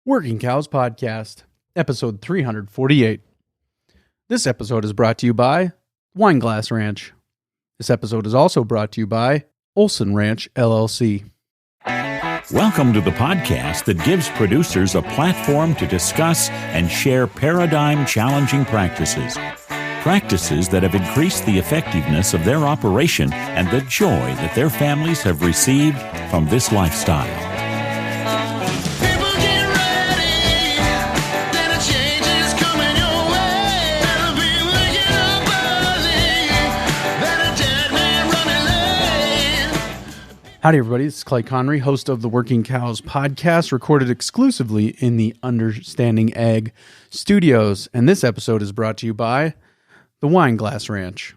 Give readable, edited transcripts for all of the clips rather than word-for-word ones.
Working Cows Podcast, episode 348. This episode is brought to you by Wineglass Ranch. This episode is also brought to you by Olson Ranch, LLC. Welcome to the podcast that gives producers a platform to discuss and share paradigm-challenging practices. Practices that have increased the effectiveness of their operation and the joy that their families have received from this lifestyle. Howdy, everybody. This is Clay Connery, host of the Working Cows Podcast, recorded exclusively in the Understanding Ag studios. And this episode is brought to you by the Wineglass Ranch.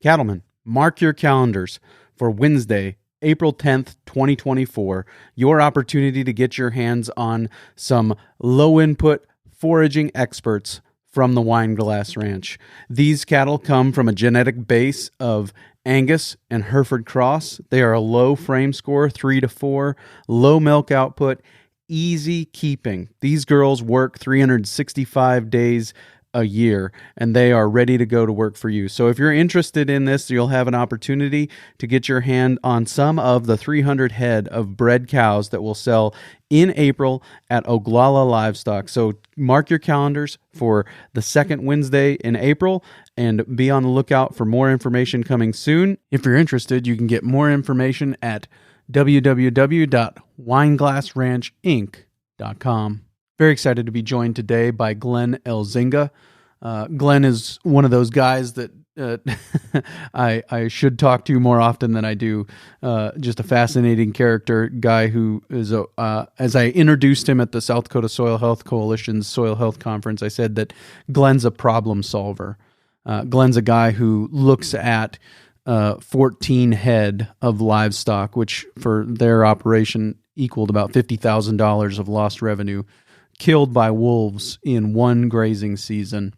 Cattlemen, mark your calendars for Wednesday, April 10th, 2024, your opportunity to get your hands on some low-input foraging experts from the Wineglass Ranch. These cattle come from a genetic base of Angus and Hereford Cross. They are a low frame score, 3 to 4, low milk output, easy keeping. These girls work 365 days a year, and they are ready to go to work for you. So if you're interested in this, you'll have an opportunity to get your hand on some of the 300 head of bred cows that will sell in April at Oglala Livestock. So mark your calendars for the second Wednesday in April and be on the lookout for more information coming soon. If you're interested, you can get more information at www.wineglassranchinc.com. Very excited to be joined today by Glenn Elzinga. Glenn is one of those guys that I should talk to more often than I do. Just a fascinating character, guy who is, as I introduced him at the South Dakota Soil Health Coalition's Soil Health Conference, I said that Glenn's a problem solver. Glenn's a guy who looks at 14 head of livestock, which for their operation equaled about $50,000 of lost revenue, killed by wolves in one grazing season,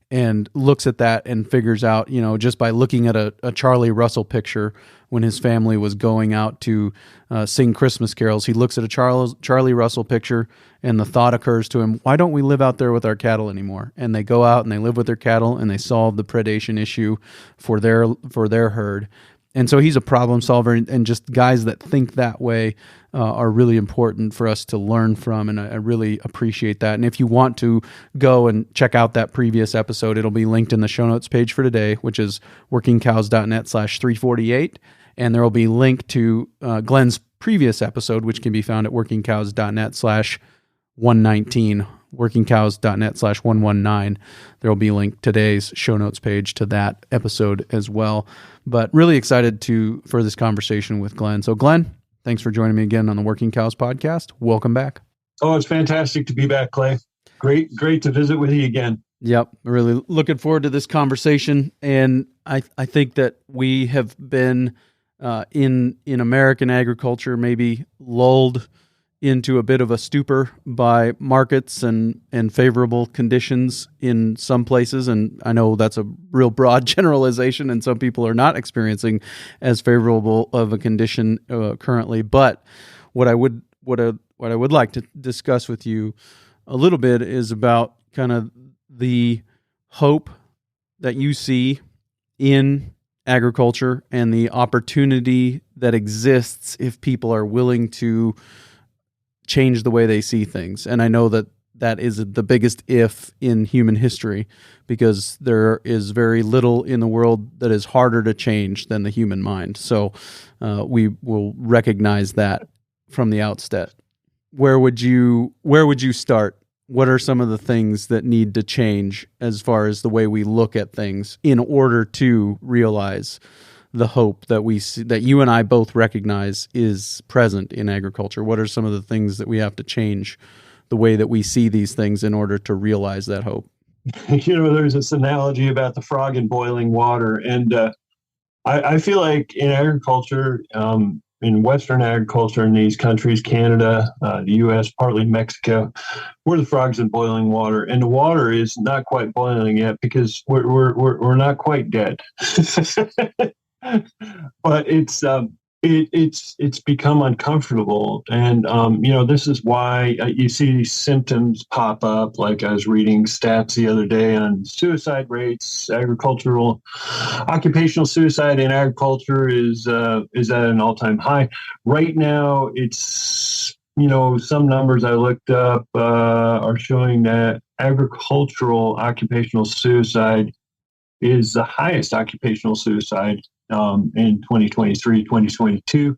and looks at that and figures out, just by looking at a Charlie Russell picture when his family was going out to sing Christmas carols, he looks at a Charlie Russell picture and the thought occurs to him, why don't we live out there with our cattle anymore? And they go out and they live with their cattle and they solve the predation issue for their herd. And so he's a problem solver, and just guys that think that way are really important for us to learn from, and I really appreciate that. And if you want to go and check out that previous episode, it'll be linked in the show notes page for today, which is workingcows.net/348, and there will be linked to Glenn's previous episode, which can be found at workingcows.net/119. workingcows.net/119. There will be linked today's show notes page to that episode as well. But really excited for this conversation with Glenn. So Glenn, thanks for joining me again on the Working Cows Podcast. Welcome back. Oh, it's fantastic to be back, Clay. Great to visit with you again. Yep, really looking forward to this conversation. And I think that we have been in American agriculture maybe lulled into a bit of a stupor by markets and favorable conditions in some places. And I know that's a real broad generalization, and some people are not experiencing as favorable of a condition currently. But what I would like to discuss with you a little bit is about kind of the hope that you see in agriculture and the opportunity that exists if people are willing to change the way they see things. And I know that is the biggest if in human history, because there is very little in the world that is harder to change than the human mind. So we will recognize that from the outset. Where would you start? What are some of the things that need to change as far as the way we look at things in order to realize the hope that we see, that you and I both recognize is present in agriculture? What are some of the things that we have to change the way that we see these things in order to realize that hope? There's this analogy about the frog in boiling water. And I feel like in agriculture, in Western agriculture in these countries, Canada, the U.S., partly Mexico, we're the frogs in boiling water. And the water is not quite boiling yet because we're not quite dead. But it's it's become uncomfortable, and this is why you see these symptoms pop up. Like I was reading stats the other day on suicide rates. Occupational suicide in agriculture is at an all-time high right now. It's some numbers I looked up are showing that agricultural occupational suicide is the highest occupational suicide in 2023, 2022.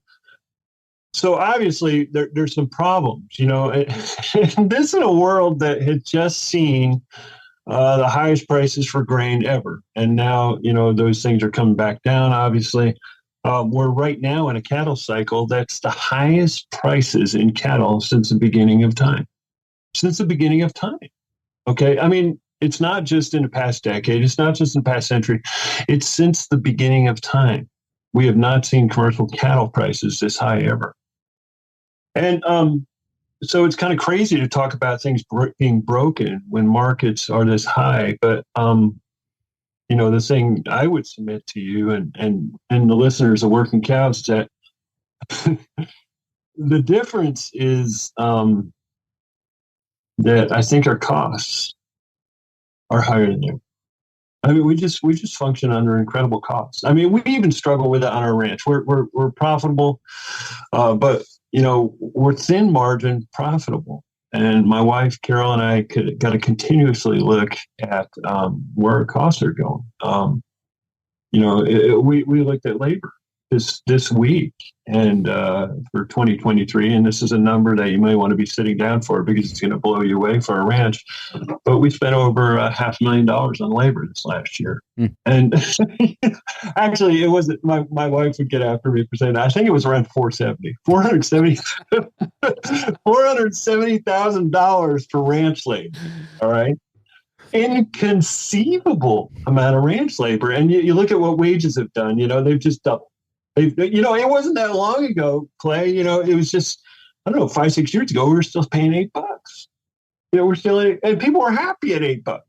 So obviously there's some problems, and this is a world that had just seen the highest prices for grain ever. And now, those things are coming back down, obviously. We're right now in a cattle cycle that's the highest prices in cattle since the beginning of time. Since the beginning of time. Okay. I mean, it's not just in the past decade. It's not just in the past century. It's since the beginning of time. We have not seen commercial cattle prices this high ever. And so it's kind of crazy to talk about things being broken when markets are this high. But, the thing I would submit to you and the listeners of Working Cows is that the difference is that I think our costs are higher than you. I mean, we just function under incredible costs. I mean, we even struggle with it on our ranch. We're profitable, but we're thin margin profitable. And my wife Carol and I got to continuously look at where our costs are going. We looked at labor this week and for 2023, and this is a number that you may want to be sitting down for because it's going to blow you away for a ranch. But we spent over $500,000 on labor this last year. And actually, it wasn't. My wife would get after me for saying that. I think it was around $470,000 for ranch labor. All right. Inconceivable amount of ranch labor. And you look at what wages have done, they've just doubled. It wasn't that long ago, Clay, it was just, I don't know, 5-6 years ago, we were still paying $8. We're still, and people were happy at $8,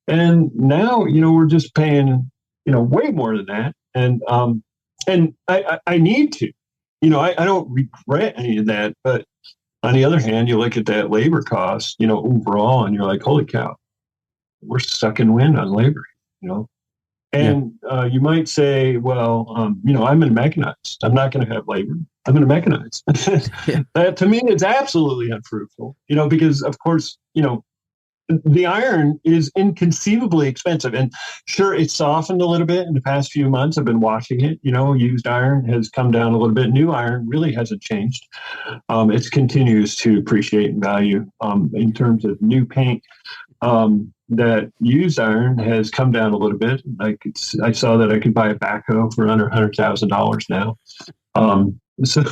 and now, we're just paying, way more than that. And I need to, I don't regret any of that, but on the other hand, you look at that labor cost, overall, and you're like, holy cow, we're sucking wind on labor, And you might say, well, I'm going to mechanize. I'm not going to have labor. I'm going to mechanize. That to me is absolutely unfruitful, because of course, the iron is inconceivably expensive. And sure, it's softened a little bit in the past few months. I've been watching it. Used iron has come down a little bit. New iron really hasn't changed. It continues to appreciate in value in terms of new paint. That used iron has come down a little bit. I saw that I could buy a backhoe for under $100,000 now. So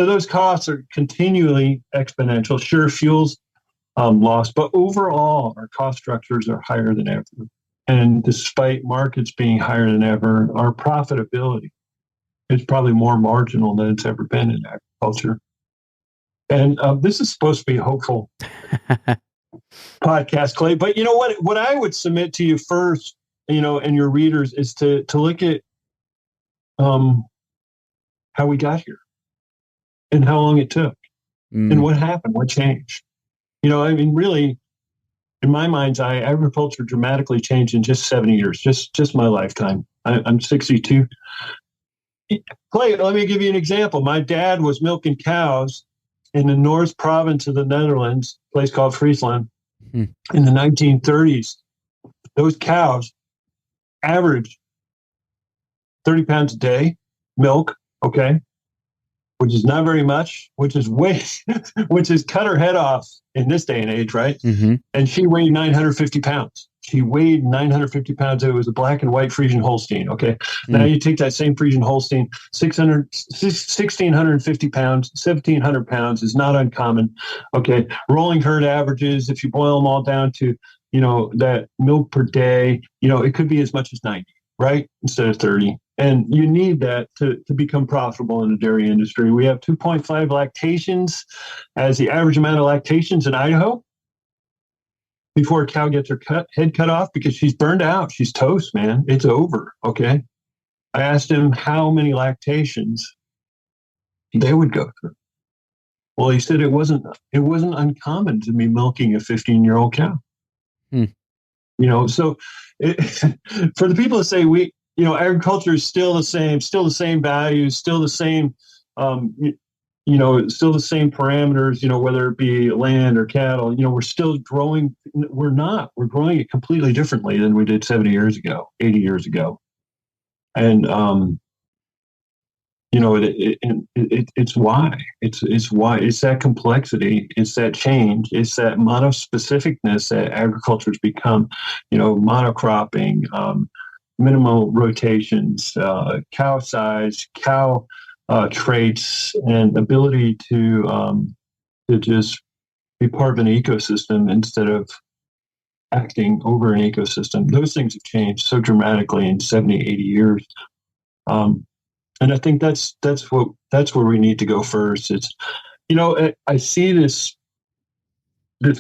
those costs are continually exponential. Sure, fuel's lost, but overall, our cost structures are higher than ever. And despite markets being higher than ever, our profitability is probably more marginal than it's ever been in agriculture. And this is supposed to be hopeful. Podcast, Clay. But what I would submit to you first, and your readers is to look at how we got here and how long it took and what happened, what changed. Really, in my mind's eye, agriculture dramatically changed in just 70 years, just my lifetime. I'm 62. Clay, let me give you an example. My dad was milking cows in the North Province of the Netherlands, a place called Friesland, in the 1930s. Those cows averaged 30 pounds a day, milk, okay, which is not very much, which is cut her head off in this day and age, right? Mm-hmm. And she weighed 950 pounds. She weighed 950 pounds. It was a black and white Friesian Holstein. Okay. Now you take that same Friesian Holstein, 1,650 pounds, 1,700 pounds is not uncommon. Okay. Rolling herd averages, if you boil them all down to, that milk per day, it could be as much as 90, right? Instead of 30. And you need that to become profitable in the dairy industry. We have 2.5 lactations as the average amount of lactations in Idaho before a cow gets her head cut off because she's burned out. She's toast, man. It's over. Okay. I asked him how many lactations they would go through. Well, he said it wasn't uncommon to be milking a 15-year-old cow. So for the people that say agriculture is still the same values, still the same, still the same parameters, whether it be land or cattle, we're still growing. We're not. We're growing it completely differently than we did 70 years ago, 80 years ago. And, it's why. It's why. It's that complexity. It's that change. It's that monospecificness that agriculture's become, monocropping, minimal rotations, cow size, cow traits, and ability to just be part of an ecosystem instead of acting over an ecosystem. Those things have changed so dramatically in 70, 80 years. And I think that's where we need to go first. It's, I see this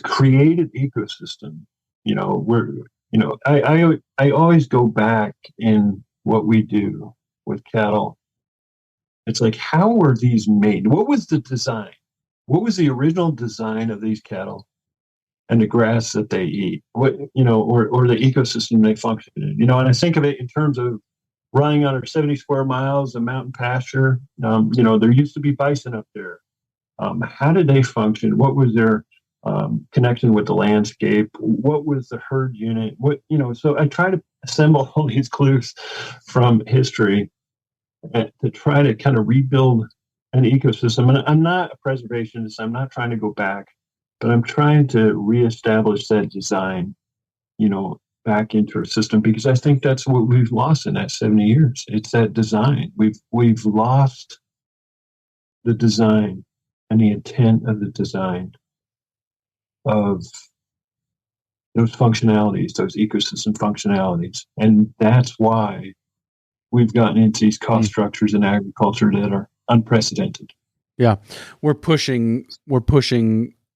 created ecosystem, where, I always go back in what we do with cattle. It's like, how were these made? What was the design? What was the original design of these cattle and the grass that they eat? What, or the ecosystem they function in, and I think of it in terms of running under 70 square miles of mountain pasture. There used to be bison up there. How did they function? What was their connection with the landscape? What was the herd unit? So I try to assemble all these clues from history to try to kind of rebuild an ecosystem. And I'm not a preservationist. I'm not trying to go back, but I'm trying to reestablish that design, back into our system, because I think that's what we've lost in that 70 years. It's that design. We've lost the design and the intent of the design of those functionalities, those ecosystem functionalities. And that's why we've gotten into these cost structures in agriculture that are unprecedented. Yeah. We're pushing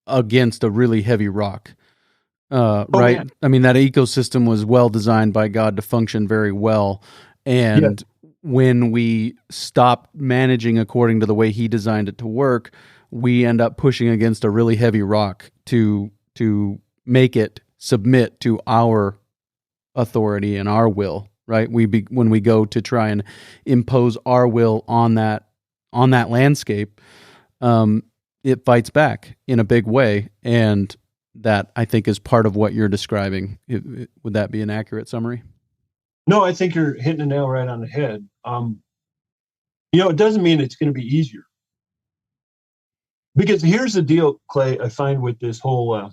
against a really heavy rock. Right. Yeah. I mean, that ecosystem was well designed by God to function very well. And when we stop managing according to the way he designed it to work, we end up pushing against a really heavy rock to make it submit to our authority and our will, right? When we go to try and impose our will on that landscape, it fights back in a big way. And that, I think, is part of what you're describing. Would that be an accurate summary? No, I think you're hitting the nail right on the head. It doesn't mean it's going to be easier. Because here's the deal, Clay, I find with this whole,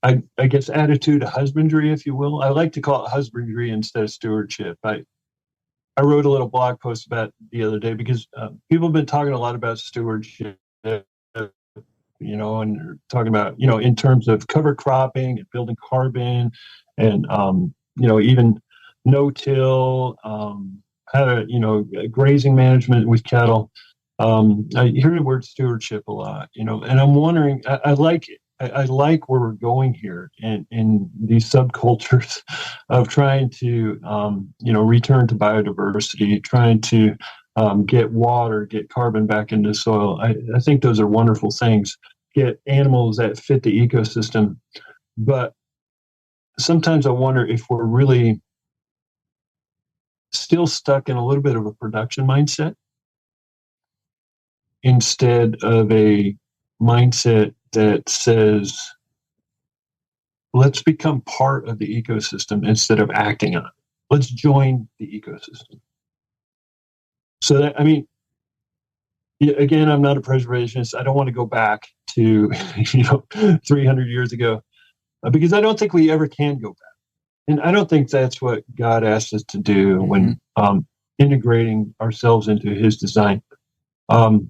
I guess, attitude of husbandry, if you will. I like to call it husbandry instead of stewardship. I wrote a little blog post about it the other day because people have been talking a lot about stewardship, and they're talking about, in terms of cover cropping and building carbon and, even no-till, how to, grazing management with cattle. I hear the word stewardship a lot, and I'm wondering, I like it. I like where we're going here in these subcultures of trying to, return to biodiversity, trying to get water, get carbon back into the soil. I think those are wonderful things. Get animals that fit the ecosystem. But sometimes I wonder if we're really still stuck in a little bit of a production mindset instead of a mindset that says, let's become part of the ecosystem instead of acting on it. Let's join the ecosystem. So that, again, I'm not a preservationist. I don't want to go back to, 300 years ago, because I don't think we ever can go back. And I don't think that's what God asked us to do when integrating ourselves into his design. I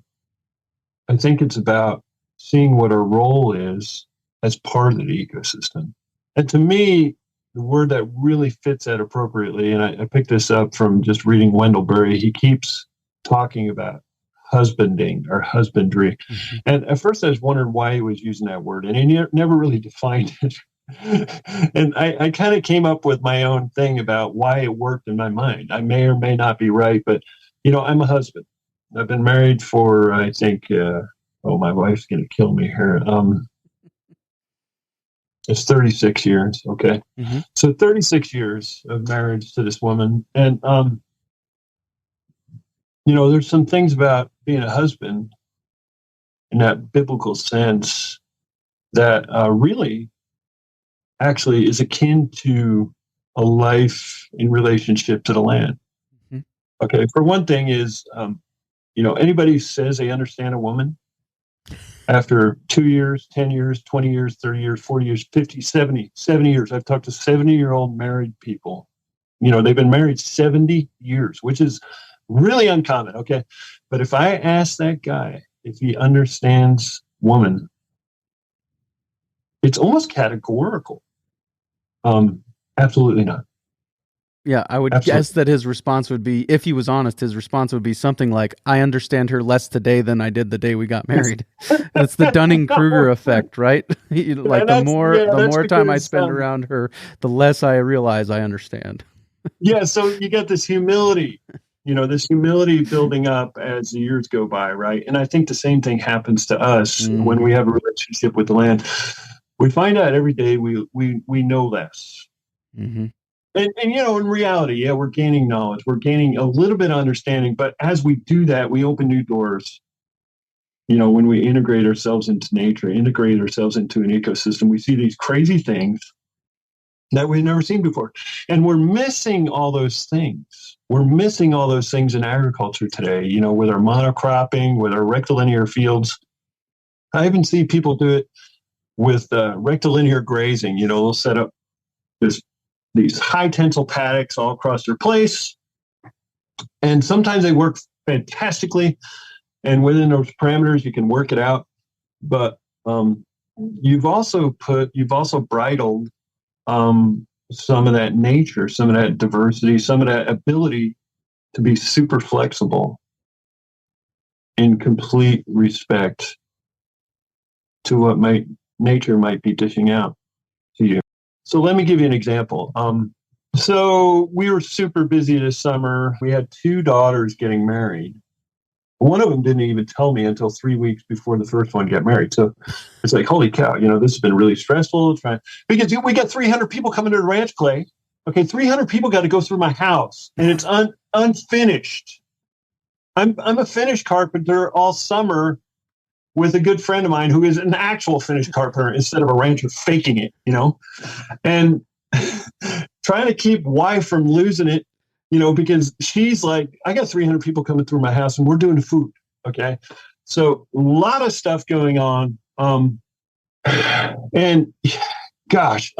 think it's about seeing what our role is as part of the ecosystem. And to me, the word that really fits that appropriately, and I picked this up from just reading Wendell Berry, he keeps talking about husbanding or husbandry. And at first I was wondering why he was using that word, and he never really defined it. And I kind of came up with my own thing about why it worked in my mind. I may or may not be right, but I'm a husband. I've been married for, I think, my wife's going to kill me here. It's 36 years. Okay. Mm-hmm. So 36 years of marriage to this woman. And, there's some things about being a husband in that biblical sense that really actually is akin to a life in relationship to the land. Mm-hmm. Okay. For one thing is, anybody who says they understand a woman after 2 years, 10 years, 20 years, 30 years, 40 years, 50, 70 years. I've talked to 70-year-old married people. They've been married 70 years, which is really uncommon. Okay. But if I ask that guy if he understands woman, it's almost categorical. Absolutely not. Yeah, I would guess that his response would be, if he was honest, his response would be something like, I understand her less today than I did the day we got married. That's the Dunning-Kruger effect, right? Like the more time I spend around her, the less I realize I understand. Yeah, so you get this humility, building up as the years go by, right? And I think the same thing happens to us when we have a relationship with the land. We find out every day we know less. Mm-hmm. And in reality, yeah, we're gaining knowledge. We're gaining a little bit of understanding. But as we do that, we open new doors. When we integrate ourselves into nature, integrate ourselves into an ecosystem, we see these crazy things that we've never seen before. And we're missing all those things. We're missing all those things in agriculture today, with our monocropping, with our rectilinear fields. I even see people do it with rectilinear grazing. They'll set up these high tensile paddocks all across their place. And sometimes they work fantastically. And within those parameters, you can work it out. But you've also bridled some of that nature, some of that diversity, some of that ability to be super flexible in complete respect to what nature might be dishing out to you. So let me give you an example. So we were super busy this summer. We had 2 daughters getting married. One of them didn't even tell me until 3 weeks before the first one got married. So it's like, holy cow, this has been really stressful. Because we got 300 people coming to the ranch, Clay. Okay, 300 people got to go through my house, and it's unfinished. I'm a finished carpenter all summer with a good friend of mine who is an actual finished carpenter instead of a rancher faking it, and trying to keep wife from losing it, because she's like, I got 300 people coming through my house and we're doing the food. Okay. So a lot of stuff going on. And gosh,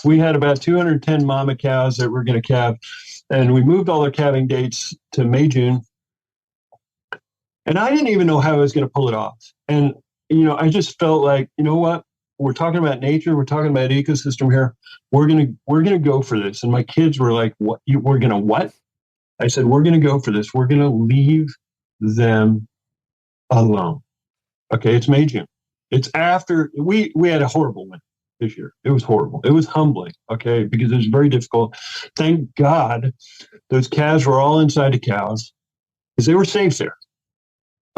we had about 210 mama cows that were going to calve, and we moved all their calving dates to May, June. And I didn't even know how I was going to pull it off. And, I just felt like, you know what? We're talking about nature. We're talking about ecosystem here. We're gonna go for this. And my kids were like, "What? We're gonna what?" I said, "We're gonna go for this. We're gonna leave them alone." Okay, it's May, June. It's after we had a horrible winter this year. It was horrible. It was humbling. Okay, because it was very difficult. Thank God, those calves were all inside the cows because they were safe there.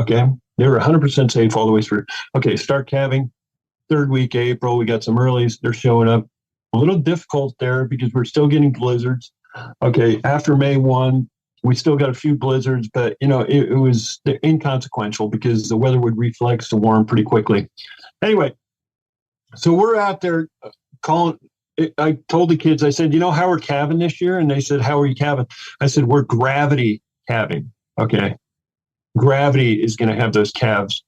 Okay, they were 100% safe all the way through. Okay, start calving. 3rd week, April, we got some earlies. They're showing up. A little difficult there because we're still getting blizzards. Okay, after May 1, we still got a few blizzards, but, it was inconsequential because the weather would reflex to warm pretty quickly. Anyway, so we're out there calling. I told the kids, I said, how we're calving this year? And they said, how are you calving? I said, we're gravity calving. Okay, gravity is going to have those calves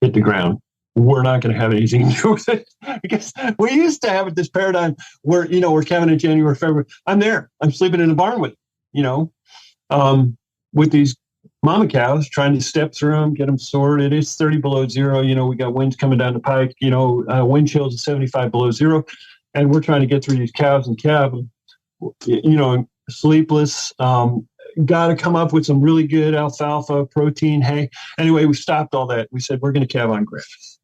hit the ground. We're not going to have anything to do with it because we used to have this paradigm where, we're calving in January, February. I'm there. I'm sleeping in the barn with these mama cows, trying to step through them, get them sorted. It's 30 below zero. We got winds coming down the pike, wind chills at 75 below zero. And we're trying to get through these calves and calve, sleepless. Got to come up with some really good alfalfa, protein, hay. Anyway, we stopped all that. We said, we're going to calve on grass.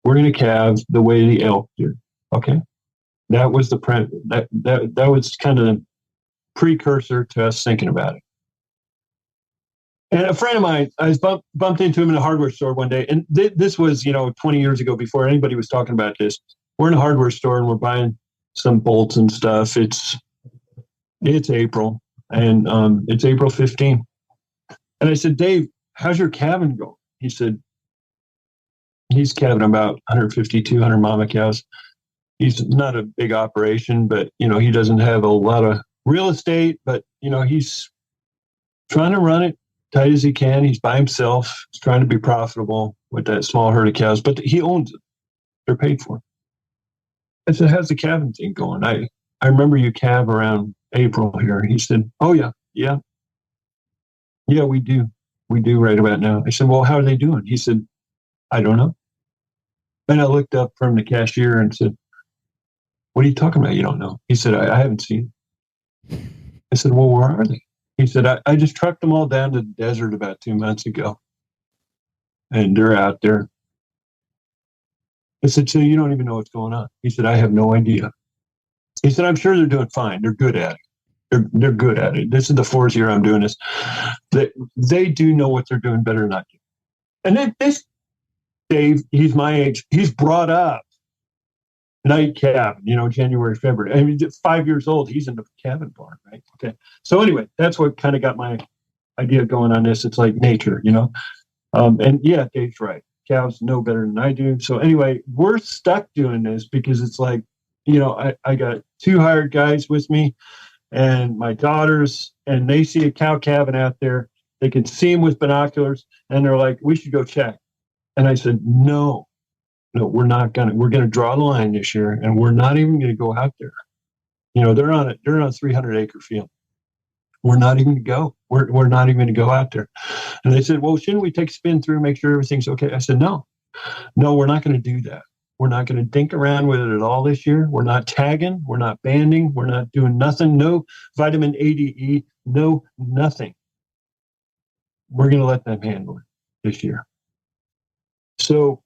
We're going to calve the way the elk do. Okay. That was that was kind of the precursor to us thinking about it. And a friend of mine, I was bumped into him in a hardware store one day, and this was 20 years ago, before anybody was talking about this. We're in a hardware store and we're buying some bolts and stuff. It's April, and it's April 15th. And I said, Dave, how's your cabin going? He said, he's calving about 150, 200 mama cows. He's not a big operation, but he doesn't have a lot of real estate, but he's trying to run it tight as he can. He's by himself. He's trying to be profitable with that small herd of cows, but he owns it. They're paid for. I said, how's the calving thing going? I remember you calve around April here. He said, oh, yeah, we do. We do right about now. I said, well, how are they doing? He said, I don't know. And I looked up from the cashier and said, what are you talking about? You don't know. He said, I haven't seen. I said, well, where are they? He said, I just trucked them all down to the desert about 2 months ago. And they're out there. I said, so you don't even know what's going on? He said, I have no idea. He said, I'm sure they're doing fine. They're good at it. They're good at it. This is the 4th year I'm doing this. They do know what they're doing better than I do. And then this Dave, he's my age. He's brought up night cabin, January, February. I mean, 5 years old, he's in the cabin barn, right? Okay. So anyway, that's what kind of got my idea going on this. It's like nature, and yeah, Dave's right. Cows know better than I do. So anyway, we're stuck doing this because it's like, I got 2 hired guys with me and my daughters, and they see a cow calving out there. They can see them with binoculars, and they're like, we should go check. And I said, no, we're not going to. We're going to draw the line this year, and we're not even going to go out there. They're on a 300-acre field. We're not even going to go. We're not even going to go out there. And they said, well, shouldn't we take a spin through, make sure everything's okay? I said, no, we're not going to do that. We're not going to dink around with it at all this year. We're not tagging. We're not banding. We're not doing nothing. No vitamin ADE. No nothing. We're going to let them handle it this year. So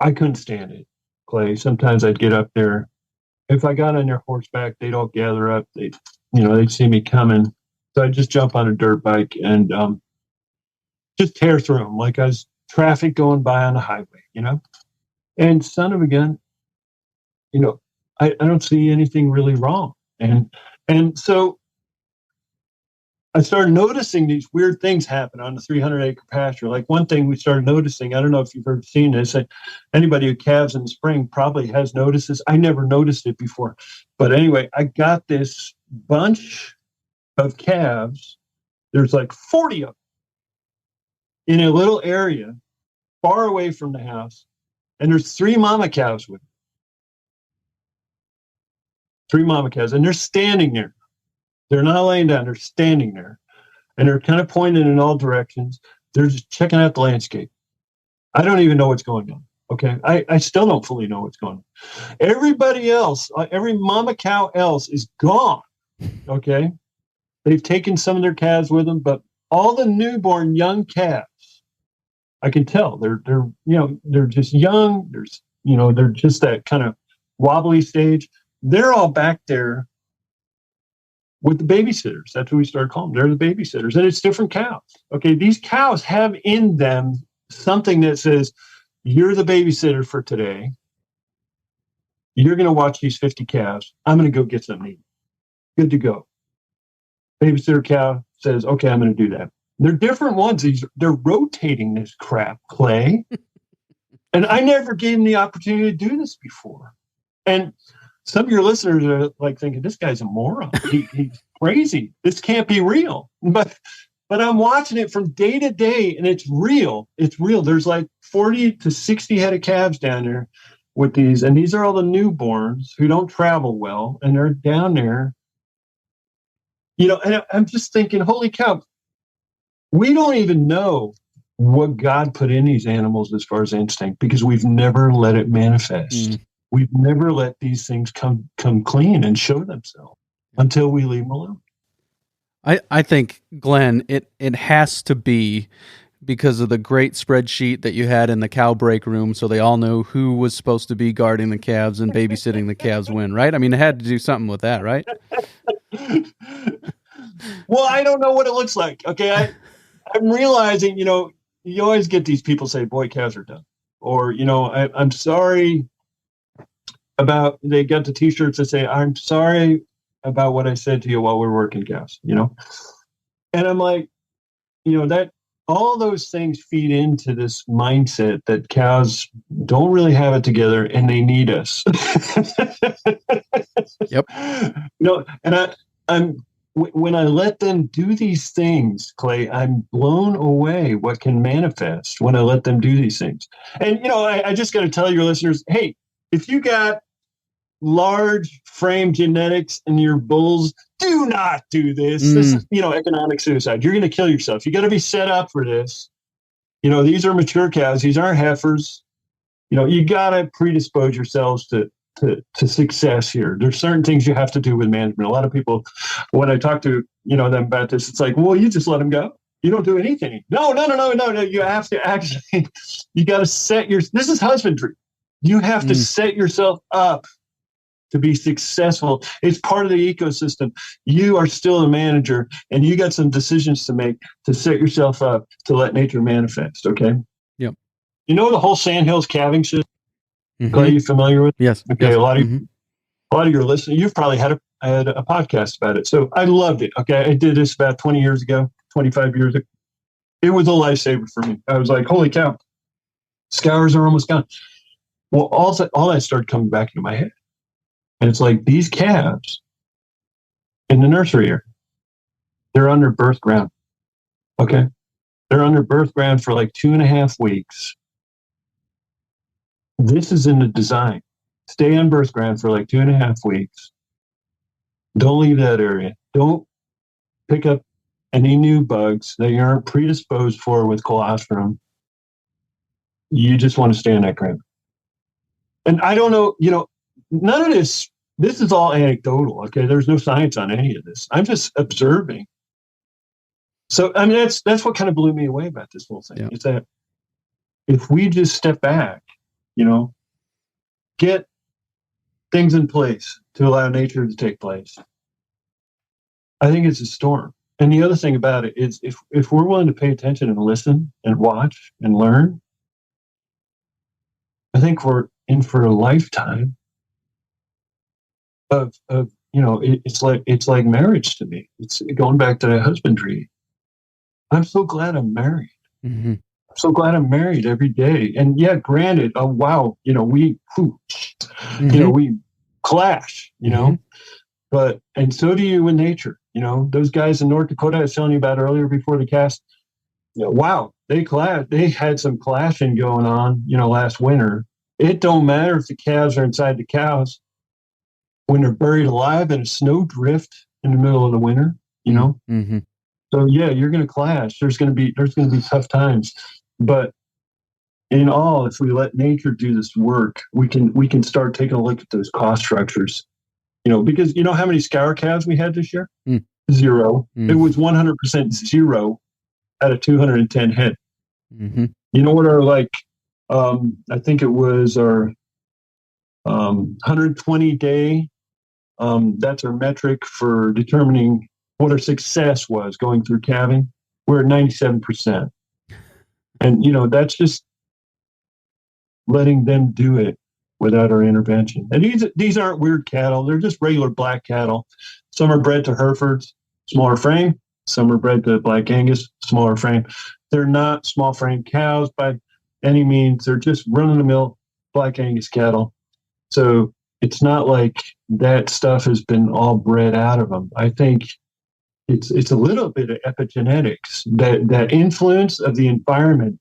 I couldn't stand it, Clay. Sometimes I'd get up there. If I got on their horseback, they'd all gather up. They'd see me coming. So I'd just jump on a dirt bike and just tear through them like I was traffic going by on the highway, And son of a gun, I don't see anything really wrong. And so I started noticing these weird things happen on the 300-acre pasture. Like one thing we started noticing, I don't know if you've seen this, anybody who calves in the spring probably has noticed this. I never noticed it before. But anyway, I got this bunch of calves. There's like 40 of them in a little area far away from the house. And there's 3 mama cows with them. 3 mama cows. And they're standing there. They're not laying down. They're standing there. And they're kind of pointing in all directions. They're just checking out the landscape. I don't even know what's going on. Okay. I still don't fully know what's going on. Everybody else, every mama cow else is gone. Okay. They've taken some of their calves with them, but all the newborn young calves, I can tell they're just young. They're just that kind of wobbly stage. They're all back there with the babysitters. That's what we started calling them. They're the babysitters. And it's different cows. Okay. These cows have in them something that says, you're the babysitter for today. You're going to watch these 50 calves. I'm going to go get something to eat. Good to go. Babysitter cow says, okay, I'm going to do that. They're different ones. They're rotating this crap, Clay. And I never gave them the opportunity to do this before. And some of your listeners are like thinking, this guy's a moron. He's crazy. This can't be real. But I'm watching it from day to day, and it's real. It's real. There's like 40 to 60 head of calves down there with these. And these are all the newborns who don't travel well. And they're down there. And I'm just thinking, holy cow, we don't even know what God put in these animals as far as instinct because we've never let it manifest. We've never let these things come clean and show themselves until we leave them alone. I think, Glenn, it has to be because of the great spreadsheet that you had in the cow break room, so they all know who was supposed to be guarding the calves and babysitting the calves when, right? I mean, it had to do something with that, right? Well, I don't know what it looks like. Okay. I'm realizing, you always get these people say, boy, cows are done. Or, I'm sorry about, they got the t-shirts that say, I'm sorry about what I said to you while we were working cows, And I'm like, that all those things feed into this mindset that cows don't really have it together and they need us. Yep. And when I let them do these things, Clay, I'm blown away what can manifest when I let them do these things. And, I just got to tell your listeners, hey, if you got large frame genetics in your bulls, do not do this. This is, economic suicide. You're going to kill yourself. You got to be set up for this. These are mature cows. These aren't heifers. You got to predispose yourselves to success here. There's certain things you have to do with management. A lot of people, when I talk to, them about this, it's like, well, you just let them go. You don't do anything. No. You have to actually, you got to this is husbandry. You have to set yourself up to be successful. It's part of the ecosystem. You are still a manager, and you got some decisions to make to set yourself up to let nature manifest. Okay. Yep. The whole Sandhills calving system. Mm-hmm. Are you familiar with? Yes. Okay. Yes. A lot of your listeners, you've probably had a podcast about it. So I loved it. Okay. I did this about 20 years ago, 25 years ago. It was a lifesaver for me. I was like, holy cow, scours are almost gone. Well, all that started coming back into my head. And it's like these calves in the nursery area, they're under birth ground. Okay. They're under birth ground for like 2.5 weeks. This is in the design. Stay on birth ground for like 2.5 weeks. Don't leave that area. Don't pick up any new bugs that you aren't predisposed for with colostrum. You just want to stay on that ground. And I don't know, none of this is all anecdotal. Okay. There's no science on any of this. I'm just observing. So, I mean, that's what kind of blew me away about this whole thing. Yeah. Is that if we just step back, get things in place to allow nature to take place, I think it's a storm. And the other thing about it is if we're willing to pay attention and listen and watch and learn, I think we're in for a lifetime of it's like marriage to me. It's going back to that husbandry. I'm so glad I'm married. Mm-hmm. I'm so glad I'm married every day. And yeah, granted, oh wow, we clash, but and so do you in nature. Those guys in North Dakota I was telling you about earlier before the cast. Wow, they clash. They had some clashing going on, last winter. It don't matter if the calves are inside the cows when they're buried alive in a snow drift in the middle of the winter, Mm-hmm. So yeah, you're going to clash. There's going to be tough times, but in all, if we let nature do this work, we can start taking a look at those cost structures, because how many scour calves we had this year? 0. It was 100% 0 out of 210 head. Mm-hmm. You know what our I think it was our 120 day. That's our metric for determining what our success was going through calving. We're at 97%. And, that's just letting them do it without our intervention. And these aren't weird cattle. They're just regular black cattle. Some are bred to Herefords, smaller frame. Some are bred to Black Angus, smaller frame. They're not small frame cows by any means. They're just run-of-the-mill Black Angus cattle. So it's not like that stuff has been all bred out of them. I think it's a little bit of epigenetics, that influence of the environment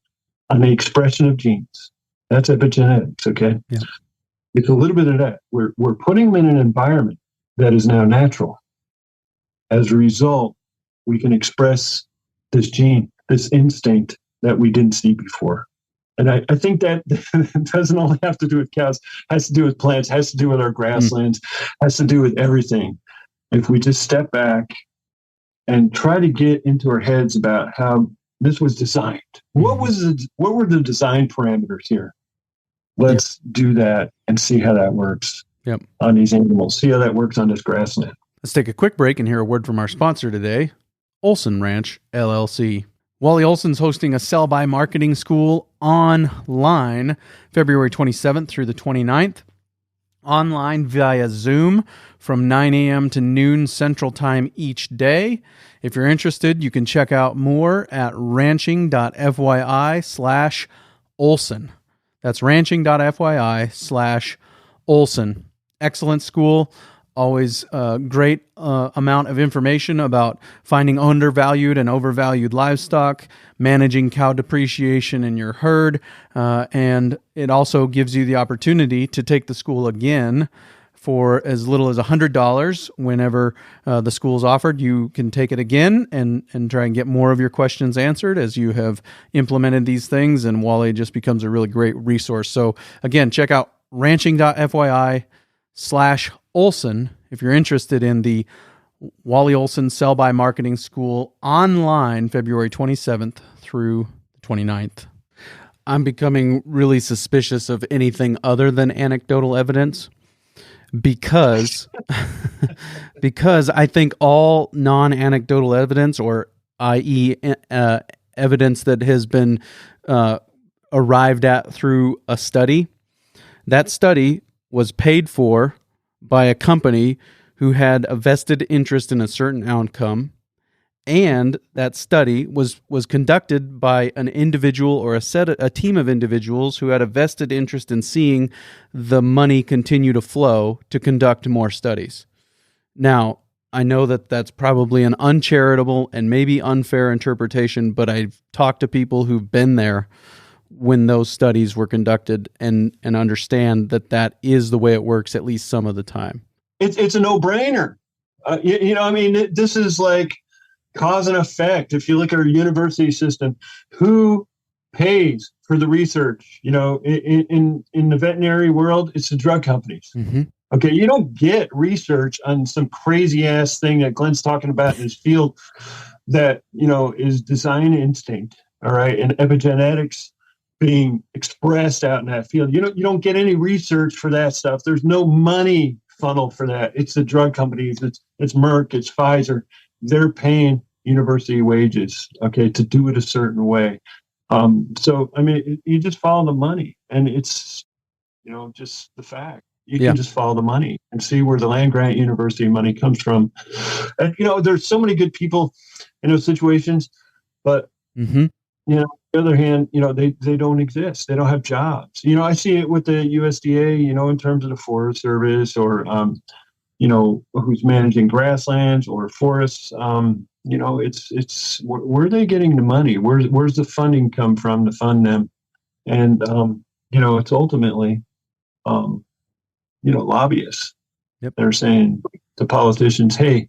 on the expression of genes. That's epigenetics, okay? Yeah. It's a little bit of that. We're putting them in an environment that is now natural. As a result, we can express this gene, this instinct that we didn't see before. And I think that doesn't only have to do with cows, has to do with plants, has to do with our grasslands, has to do with everything. If we just step back and try to get into our heads about how this was designed. What were the design parameters here? Let's do that and see how that works on these animals. See how that works on this grassland. Let's take a quick break and hear a word from our sponsor today, Olson Ranch, LLC. Wally Olson's hosting a sell-by marketing school online February 27th through the 29th. Online via Zoom from 9 a.m. to noon Central Time each day. If you're interested, you can check out more at ranching.fyi/Olson. That's ranching.fyi/Olson. Excellent school. Always a great amount of information about finding undervalued and overvalued livestock, managing cow depreciation in your herd, and it also gives you the opportunity to take the school again for as little as $100 whenever the school is offered. You can take it again and try and get more of your questions answered as you have implemented these things, and Wally just becomes a really great resource. So again, check out ranching.fyi/Olson if you're interested in the Wally Olson Sell-By Marketing School online February 27th through the 29th. I'm becoming really suspicious of anything other than anecdotal evidence because I think all non-anecdotal evidence, or i.e. evidence that has been arrived at through a study, that study was paid for by a company who had a vested interest in a certain outcome, and that study was conducted by an individual or a team of individuals who had a vested interest in seeing the money continue to flow to conduct more studies. Now, I know that that's probably an uncharitable and maybe unfair interpretation, but I've talked to people who've been there when those studies were conducted and understand that is the way it works at least some of the time. It's a no-brainer. This is like cause and effect. If you look at our university system, who pays for the research? In the veterinary world, it's the drug companies. Mm-hmm. Okay, you don't get research on some crazy ass thing that Glenn's talking about in his field that is design instinct. All right, and epigenetics being expressed out in that field. You don't get any research for that stuff. There's no money funnel for that. It's the drug companies. It's Merck. It's Pfizer. They're paying university wages, okay, to do it a certain way. You just follow the money, and it's just the fact. You can just follow the money and see where the land grant university money comes from. And there's so many good people in those situations, but on the other hand, they don't exist. They don't have jobs. I see it with the USDA, in terms of the Forest Service or, who's managing grasslands or forests. It's where are they getting the money? Where's the funding come from to fund them? And, it's ultimately, lobbyists. Yep. They're saying to politicians, hey,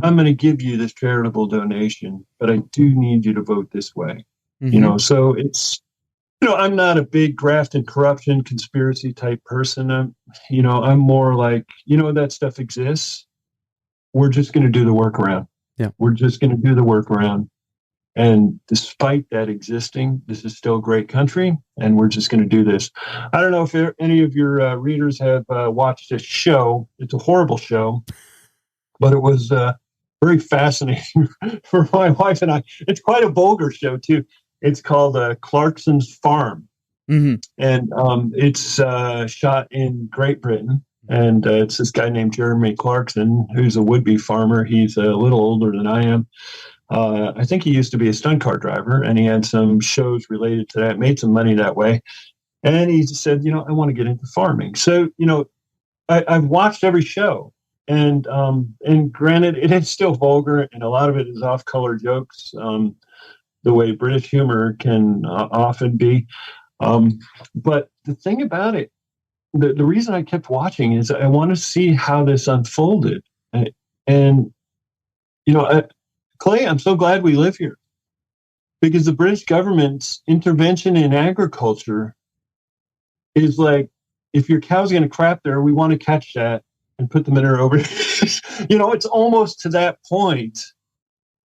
I'm going to give you this charitable donation, but I do need you to vote this way. Mm-hmm. So it's, I'm not a big graft and corruption conspiracy type person. I'm more like, that stuff exists. We're just going to do the workaround. Yeah. We're just going to do the workaround. And despite that existing, this is still a great country, and we're just going to do this. I don't know if any of your readers have watched this show. It's a horrible show, but it was very fascinating for my wife and I. It's quite a vulgar show, too. It's called Clarkson's Farm, and it's shot in Great Britain. And it's this guy named Jeremy Clarkson, who's a would-be farmer. He's a little older than I am. I think he used to be a stunt car driver, and he had some shows related to that, made some money that way. And he said, I want to get into farming. So, I've watched every show, and granted, it is still vulgar, and a lot of it is off-color jokes, the way British humor can often be. But the thing about it, the reason I kept watching is I want to see how this unfolded. And Clay, I'm so glad we live here, because the British government's intervention in agriculture is like, if your cow's going to crap there, we want to catch that and put the manure over. It's almost to that point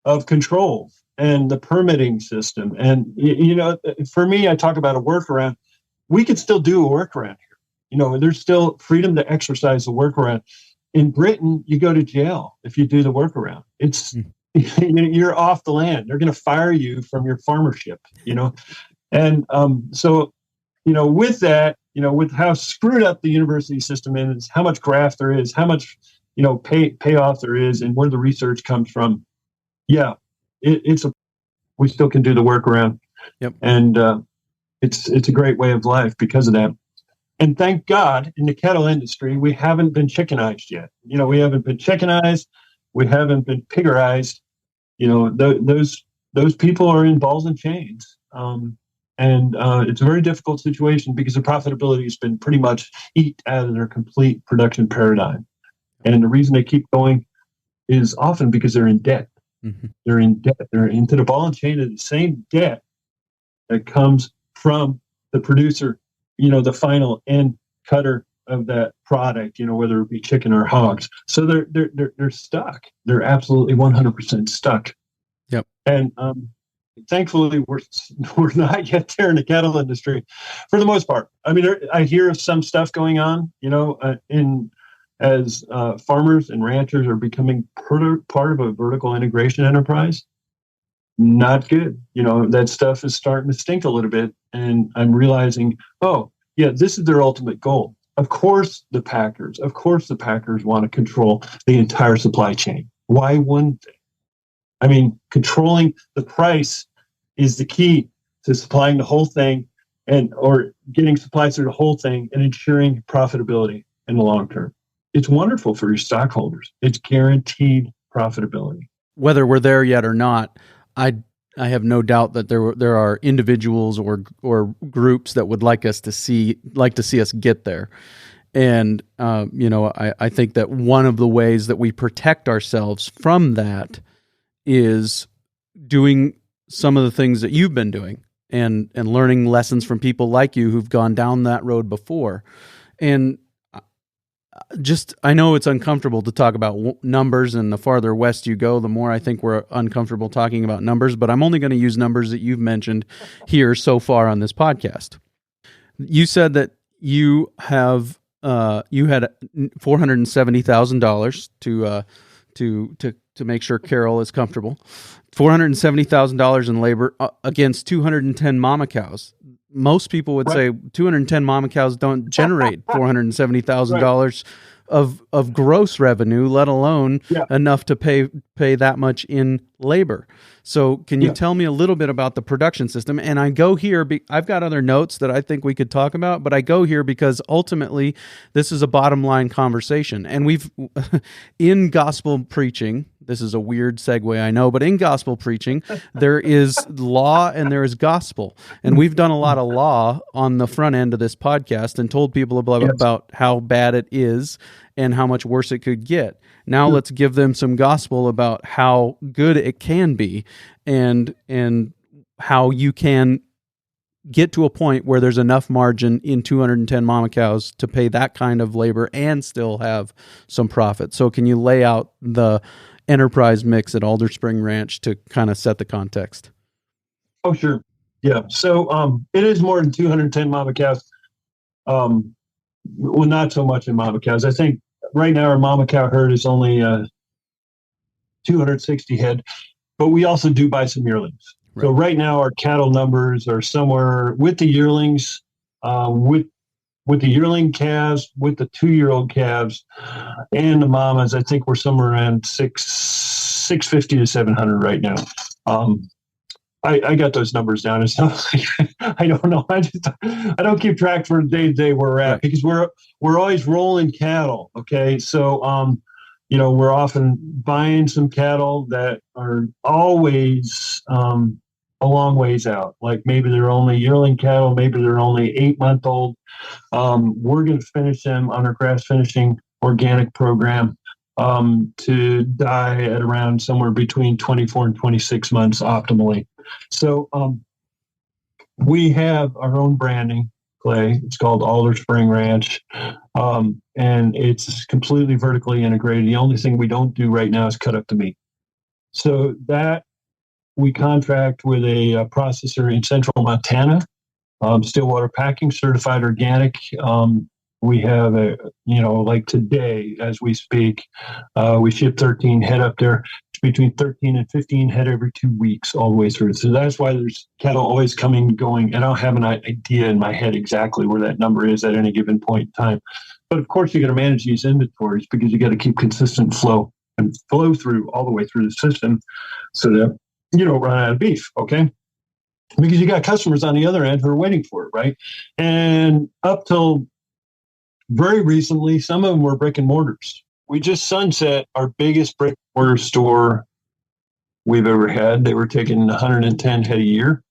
of control. and the permitting system. And, for me, I talk about a workaround. We could still do a workaround here. There's still freedom to exercise the workaround. In Britain, you go to jail if you do the workaround. It's you're off the land. They're going to fire you from your farmership. And so with that, with how screwed up the university system is, how much graft there is, how much payoff there is, and where the research comes from. Yeah, we still can do the workaround. Yep. And it's a great way of life because of that. And thank God, in the kettle industry, we haven't been chickenized yet. We haven't been chickenized. We haven't been piggerized. Those people are in balls and chains. And it's a very difficult situation because the profitability has been pretty much eat out of their complete production paradigm. And the reason they keep going is often because they're in debt. Mm-hmm. They're in debt. They're into the ball and chain of the same debt that comes from the producer, the final end cutter of that product, whether it be chicken or hogs. So they're stuck. They're absolutely 100% stuck. Yep. And thankfully, we're not yet there in the cattle industry, for the most part. I mean, I hear of some stuff going on, as farmers and ranchers are becoming part of a vertical integration enterprise. Not good. That stuff is starting to stink a little bit, and I'm realizing, oh, yeah, this is their ultimate goal. Of course, the packers want to control the entire supply chain. Why wouldn't they? I mean, controlling the price is the key to supplying the whole thing or getting supplies through the whole thing and ensuring profitability in the long term. It's wonderful for your stockholders. It's guaranteed profitability. Whether we're there yet or not, I have no doubt that there are individuals or groups that would like to see us get there. And I think that one of the ways that we protect ourselves from that is doing some of the things that you've been doing and learning lessons from people like you who've gone down that road before. And I know it's uncomfortable to talk about numbers, and the farther west you go, the more I think we're uncomfortable talking about numbers, but I'm only going to use numbers that you've mentioned here so far on this podcast. You said that you had $470,000 to make sure Carol is comfortable. $470,000 in labor against 210 mama cows. Most people would say 210 mama cows don't generate $470,000 of gross revenue, let alone enough to pay that much in labor. So can you tell me a little bit about the production system? And I go here, I've got other notes that I think we could talk about, but I go here because ultimately this is a bottom line conversation. And we've, in gospel preaching, this is a weird segue, I know, but in gospel preaching, there is law and there is gospel. And we've done a lot of law on the front end of this podcast and told people about how bad it is and how much worse it could get. Now let's give them some gospel about how good it can be and how you can get to a point where there's enough margin in 210 mama cows to pay that kind of labor and still have some profit. So can you lay out the enterprise mix at Alder Spring Ranch to kind of set the context? Oh, sure. Yeah. So it is more than 210 mama cows. Well, not so much in mama cows. I think right now our mama cow herd is only 260 head, but we also do buy some yearlings. Right. So right now our cattle numbers are somewhere with the yearlings, with the yearling calves, with the 2-year-old calves, and the mamas. I think we're somewhere around 650 to 700 right now. I got those numbers down. It's not like, I don't know. I don't keep track for day to day where we're at because we're always rolling cattle. Okay, so we're often buying some cattle that are always a long ways out. Like maybe they're only yearling cattle, maybe they're only 8-month-old. We're going to finish them on our grass finishing organic program to die at around somewhere between 24 and 26 months optimally. So we have our own branding, Clay. It's called Alder Spring Ranch, and it's completely vertically integrated. The only thing we don't do right now is cut up the meat. So that we contract with a processor in central Montana, Stillwater Packing, certified organic. We have like today, as we speak, we ship 13 head up there. It's between 13 and 15 head every 2 weeks all the way through. So that's why there's cattle always coming and going. And I don't have an idea in my head exactly where that number is at any given point in time. But of course, you got to manage these inventories because you got to keep consistent flow and flow through all the way through the system so that you don't run out of beef, okay? Because you got customers on the other end who are waiting for it, right? And up till very recently, some of them were brick and mortars. We just sunset our biggest brick and mortar store we've ever had. They were taking 110 head a year.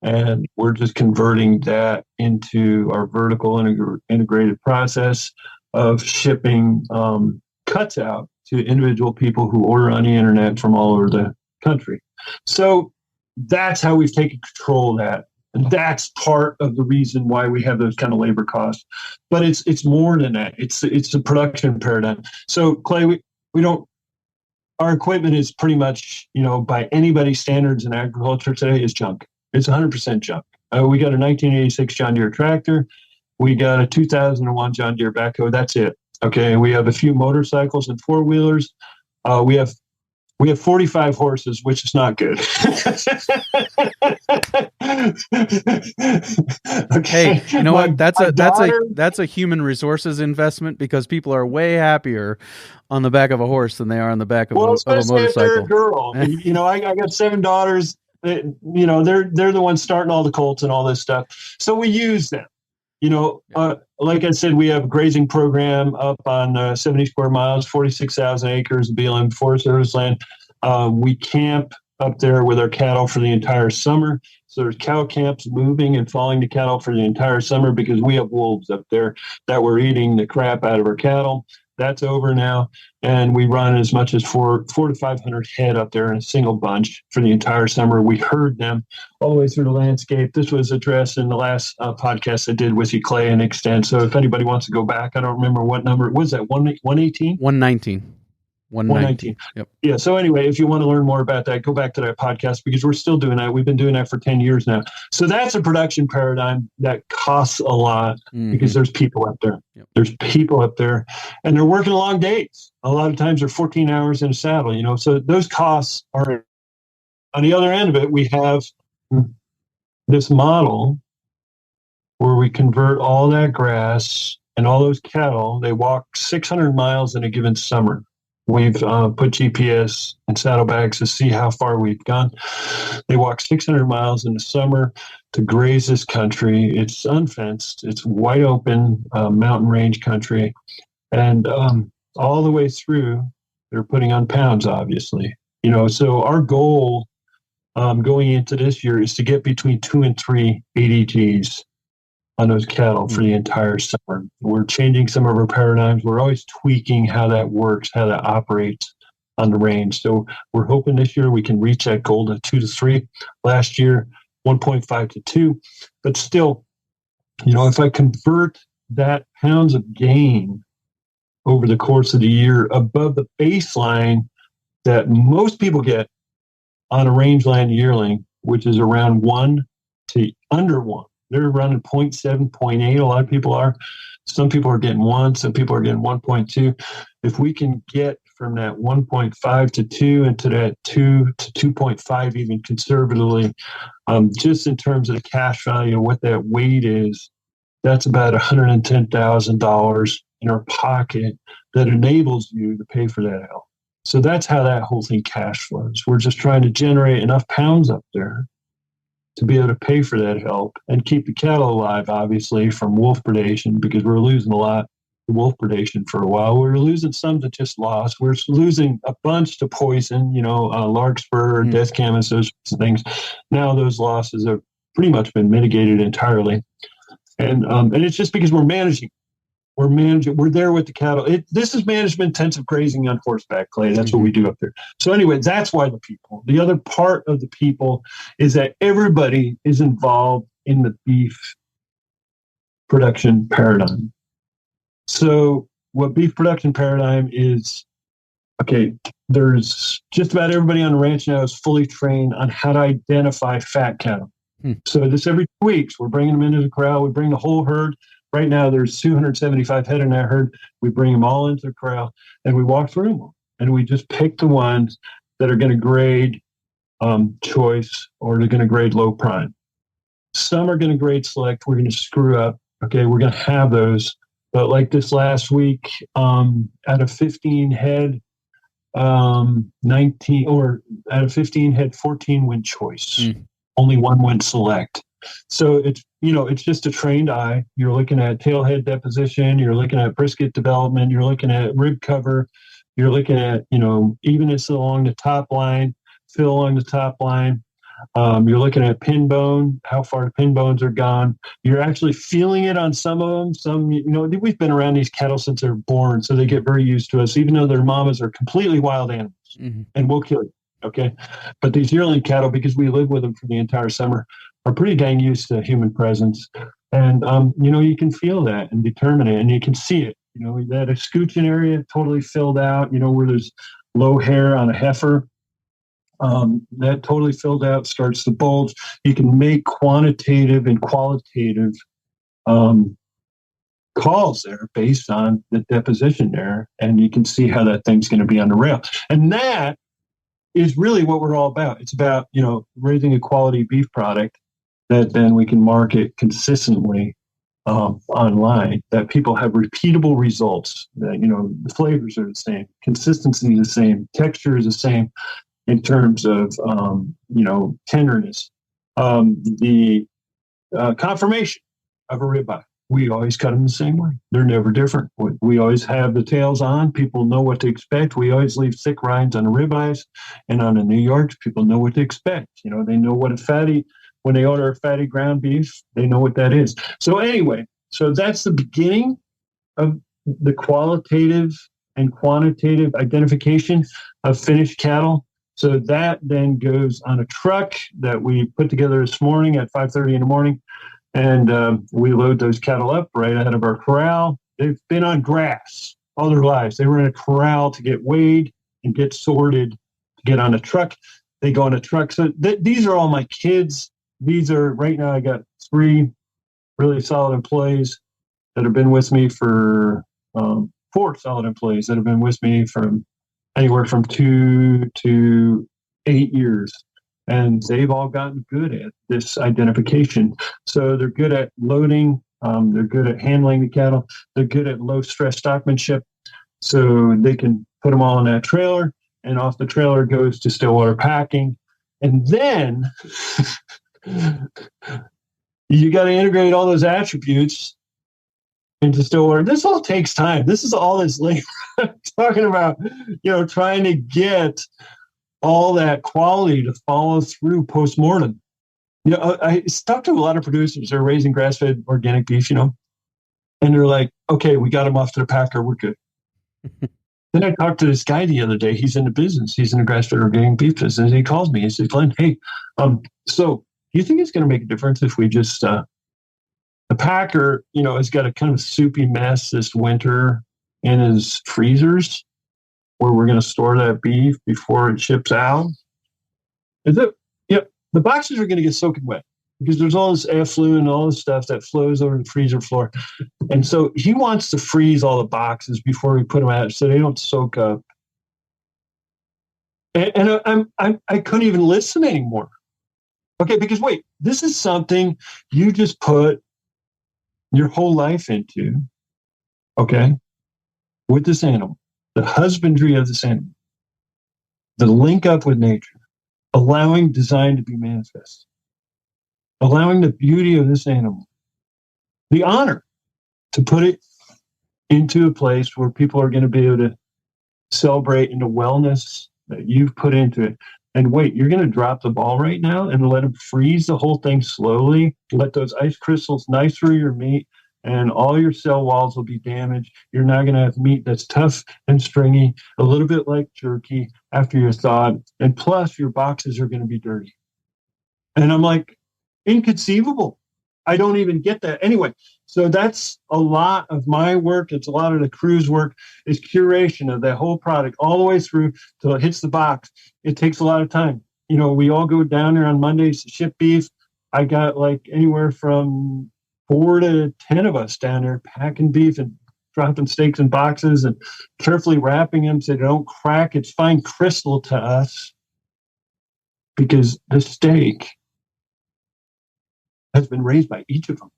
And we're just converting that into our vertical integrated process of shipping cuts out to individual people who order on the internet from all over the country. So that's how we've taken control of that. And that's part of the reason why we have those kind of labor costs. But it's more than that. It's a production paradigm. So Clay, we don't, our equipment is pretty much, by anybody's standards in agriculture today is junk. It's 100% junk. We got a 1986 John Deere tractor. We got a 2001 John Deere backhoe. That's it. Okay. We have a few motorcycles and four-wheelers. We have 45 horses, which is not good. Okay. Hey, you know what? That's a human resources investment because people are way happier on the back of a horse than they are on the back of a motorcycle. If they're a girl. I got 7 daughters. They're the ones starting all the colts and all this stuff. So we use them. Like I said, we have a grazing program up on 70 square miles, 46,000 acres of BLM Forest Service land. We camp up there with our cattle for the entire summer. So there's cow camps moving and falling to cattle for the entire summer because we have wolves up there that were eating the crap out of our cattle. That's over now. And we run as much as 400 to 500 head up there in a single bunch for the entire summer. We herd them all the way through the landscape. This was addressed in the last podcast I did with you, Clay, and Extend. So if anybody wants to go back, I don't remember what number. Was that 118? 119. 119. Yep. Yeah. So anyway, if you want to learn more about that, go back to that podcast because we're still doing that. We've been doing that for 10 years now. So that's a production paradigm that costs a lot because there's people up there. Yep. There's people up there and they're working long days. A lot of times they're 14 hours in a saddle, so those costs are on the other end of it. We have this model where we convert all that grass and all those cattle. They walk 600 miles in a given summer. We've put GPS and saddlebags to see how far we've gone. They walk 600 miles in the summer to graze this country. It's unfenced. It's wide open mountain range country. And all the way through, they're putting on pounds, obviously. So our goal going into this year is to get between 2 and 3 ADGs on those cattle for the entire summer. We're changing some of our paradigms. We're always tweaking how that works, how that operates on the range. So we're hoping this year we can reach that goal to 2 to 3. Last year, 1.5 to 2. But still, if I convert that pounds of gain over the course of the year above the baseline that most people get on a rangeland yearling, which is around 1 to under 1. They're running 0.7, 0.8. A lot of people are. Some people are getting 1. Some people are getting 1.2. If we can get from that 1.5 to 2 into that 2 to 2.5, even conservatively, just in terms of the cash value, what that weight is, that's about $110,000 in our pocket that enables you to pay for that help. So that's how that whole thing cash flows. We're just trying to generate enough pounds up there to be able to pay for that help and keep the cattle alive, obviously, from wolf predation, because we're losing a lot of wolf predation for a while. We're losing some to just loss. We're losing a bunch to poison, larkspur, death camas, those things. Now those losses have pretty much been mitigated entirely. And it's just because we're managing. We're there with the cattle. This is management-intensive grazing on horseback, Clay. That's what we do up there. So anyway, that's why the other part of the people is that everybody is involved in the beef production paradigm. So what beef production paradigm is Okay, there's just about everybody on the ranch now is fully trained on how to identify fat cattle. So this every 2 weeks, we're bringing them into the corral. We bring the whole herd. Right now, there's 275 head in that herd. We bring them all into the corral, and we walk through them. And we just pick the ones that are going to grade choice, or they're going to grade low prime. Some are going to grade select. We're going to screw up. Okay, we're going to have those. But like this last week, out of 15 head, 19, or out of 15 head, 14 went choice. Only one went select. So it's just a trained eye. You're looking at tailhead deposition. You're looking at brisket development. You're looking at rib cover. You're looking at, evenness along the top line, fill along the top line. You're looking at pin bone, how far the pin bones are gone. You're actually feeling it on some of them. Some, we've been around these cattle since they're born, so they get very used to us, even though their mamas are completely wild animals, and we'll kill you. Okay. But these yearling cattle, because we live with them for the entire summer, are pretty dang used to human presence. And, you can feel that and determine it, and you can see it. That escutcheon area totally filled out, where there's low hair on a heifer. That totally filled out, starts to bulge. You can make quantitative and qualitative calls there based on the deposition there, and you can see how that thing's going to be on the rail. And that is really what we're all about. It's about, raising a quality beef product that then we can market consistently online, that people have repeatable results, that, the flavors are the same, consistency is the same, texture is the same in terms of, tenderness. The conformation of a ribeye, we always cut them the same way. They're never different. We always have the tails on. People know what to expect. We always leave thick rinds on the ribeyes, and on the New Yorks, people know what to expect. They know what a fatty, when they order a fatty ground beef, they know what that is. So anyway, that's the beginning of the qualitative and quantitative identification of finished cattle. So that then goes on a truck that we put together this morning at 5:30 in the morning. And we load those cattle up right ahead of our corral. They've been on grass all their lives. They were in a corral to get weighed and get sorted, to get on a truck. They go on a truck. So these are all my kids. These are, right now, I got 3 really solid employees that have been with me for 4 solid employees that have been with me from anywhere from 2 to 8 years. And they've all gotten good at this identification. So they're good at loading. They're good at handling the cattle. They're good at low stress stockmanship. So they can put them all in that trailer, and off the trailer goes to Stillwater packing. And then you got to integrate all those attributes into Stillwater. This all takes time. This is all this labor. I'm talking about, trying to get all that quality to follow through post-mortem. I talked to a lot of producers. They're raising grass-fed organic beef, and they're like, okay, we got them off to the packer. We're good. Then I talked to this guy the other day. He's in the business. He's in the grass-fed organic beef business. And he calls me. He says, Glenn, hey, so do you think it's going to make a difference if we just, the packer, has got a kind of soupy mess this winter in his freezers, where we're going to store that beef before it ships out? The boxes are going to get soaking wet because there's all this effluent and all this stuff that flows over the freezer floor. And so he wants to freeze all the boxes before we put them out so they don't soak up. And I couldn't even listen anymore. Okay, because wait, this is something you just put your whole life into, okay, with this animal. The husbandry of this animal, the link up with nature, allowing design to be manifest, allowing the beauty of this animal, the honor to put it into a place where people are going to be able to celebrate in the wellness that you've put into it. And wait, you're going to drop the ball right now and let them freeze the whole thing slowly, let those ice crystals nice through your meat, and all your cell walls will be damaged. You're not going to have meat that's tough and stringy, a little bit like jerky after you're thawed, and plus your boxes are going to be dirty. And I'm like, inconceivable. I don't even get that. Anyway, So that's a lot of my work. It's a lot of the crew's work is curation of that whole product all the way through till it hits the box. It takes a lot of time. We all go down there on Mondays to ship beef. I got like anywhere from 4 to 10 of us down there packing beef and dropping steaks in boxes and carefully wrapping them so they don't crack. It's fine crystal to us because the steak has been raised by each of them.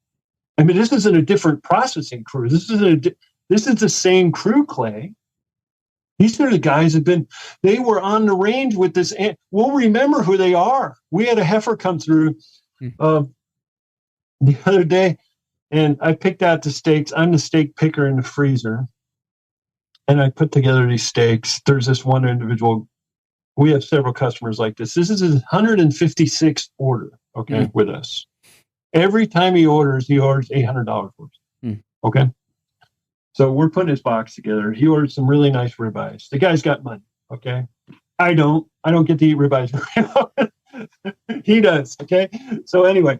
I mean, this isn't a different processing crew. This is the same crew, Clay. These are the guys they were on the range with this. We'll remember who they are. We had a heifer come through the other day, and I picked out the steaks. I'm the steak picker in the freezer. And I put together these steaks. There's this one individual. We have several customers like this. This is his 156th order, with us. Every time he orders $800 for us. Okay. So we're putting his box together. He ordered some really nice ribeyes. The guy's got money. Okay. I don't get to eat ribeyes very often. He does. Okay. So anyway,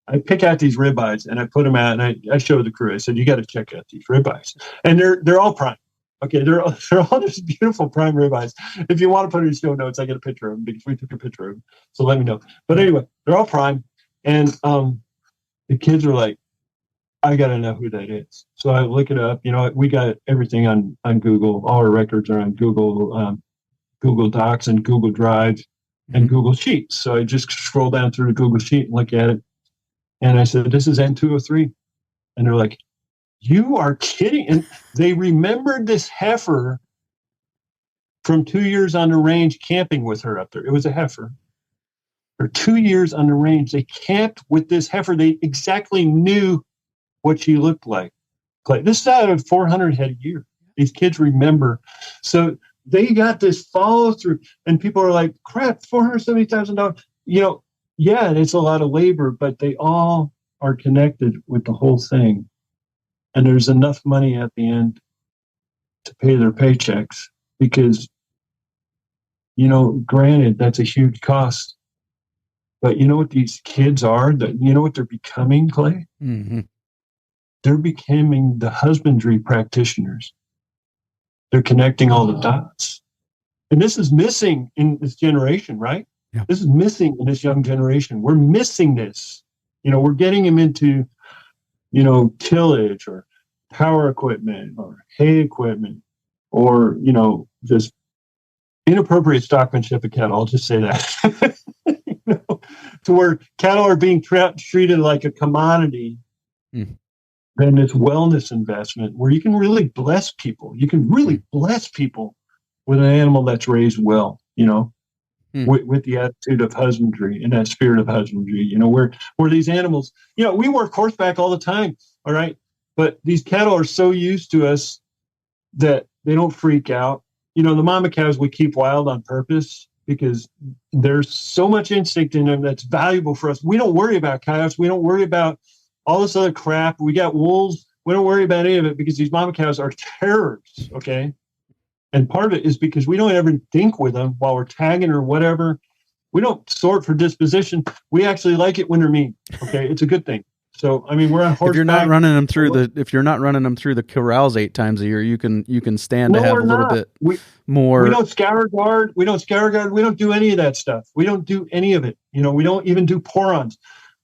I pick out these ribeyes and I put them out and I showed the crew. I said, you got to check out these ribeyes. And they're all prime. Okay. They're all just beautiful prime ribeyes. If you want to put it in show notes, I get a picture of them because we took a picture of them. So let me know. But anyway, they're all prime. And the kids are like, I got to know who that is. So I look it up. We got everything on Google. All our records are on Google, Google Docs and Google Drive and Google Sheets. So I just scroll down through the Google Sheet and look at it. And I said, this is N203. And they're like, you are kidding. And they remembered this heifer from 2 years on the range camping with her up there. It was a heifer. For 2 years on the range, they camped with this heifer. They exactly knew what she looked like. This is out of 400 head a year. These kids remember. So they got this follow through, and people are like, crap, $470,000. Yeah, it's a lot of labor, but they all are connected with the whole thing. And there's enough money at the end to pay their paychecks because, granted, that's a huge cost. But you know what these kids are? You know what they're becoming, Clay? Mm-hmm. They're becoming the husbandry practitioners. They're connecting all the dots. And this is missing in this generation, right? Yeah. This is missing in this young generation. We're missing this. We're getting them into, tillage or power equipment or hay equipment or, just inappropriate stockmanship of cattle. I'll just say that. To where cattle are being treated like a commodity than this wellness investment where you can really bless people. You can really bless people with an animal that's raised well, with the attitude of husbandry and that spirit of husbandry, where these animals, we work horseback all the time. All right. But these cattle are so used to us that they don't freak out. The mama cows we keep wild on purpose because there's so much instinct in them that's valuable for us. We don't worry about cows. We don't worry about all this other crap. We got wolves. We don't worry about any of it because these mama cows are terrors, okay? And part of it is because we don't ever think with them while we're tagging or whatever. We don't sort for disposition. We actually like it when they're mean, okay? It's a good thing. So, I mean, we're on horseback. If you're not running them through the corrals 8 times a year, you can stand to have a little bit more. We don't scour guard. We don't do any of that stuff. We don't do any of it. We don't even do porons.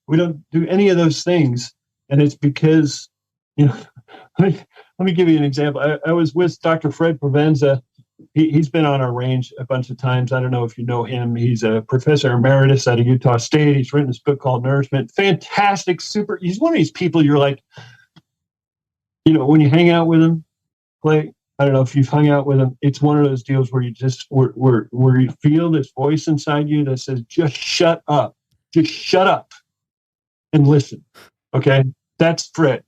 We don't do any of those things. And it's because, let me give you an example. I was with Dr. Fred Provenza. He's been on our range a bunch of times. I don't know if you know him. He's a professor emeritus out of Utah State. He's written this book called Nourishment. Fantastic, super. He's one of these people you're like, when you hang out with him, Clay, I don't know if you've hung out with him. It's one of those deals where you just, where you feel this voice inside you that says, just shut up. Just shut up and listen. Okay? That's Fred.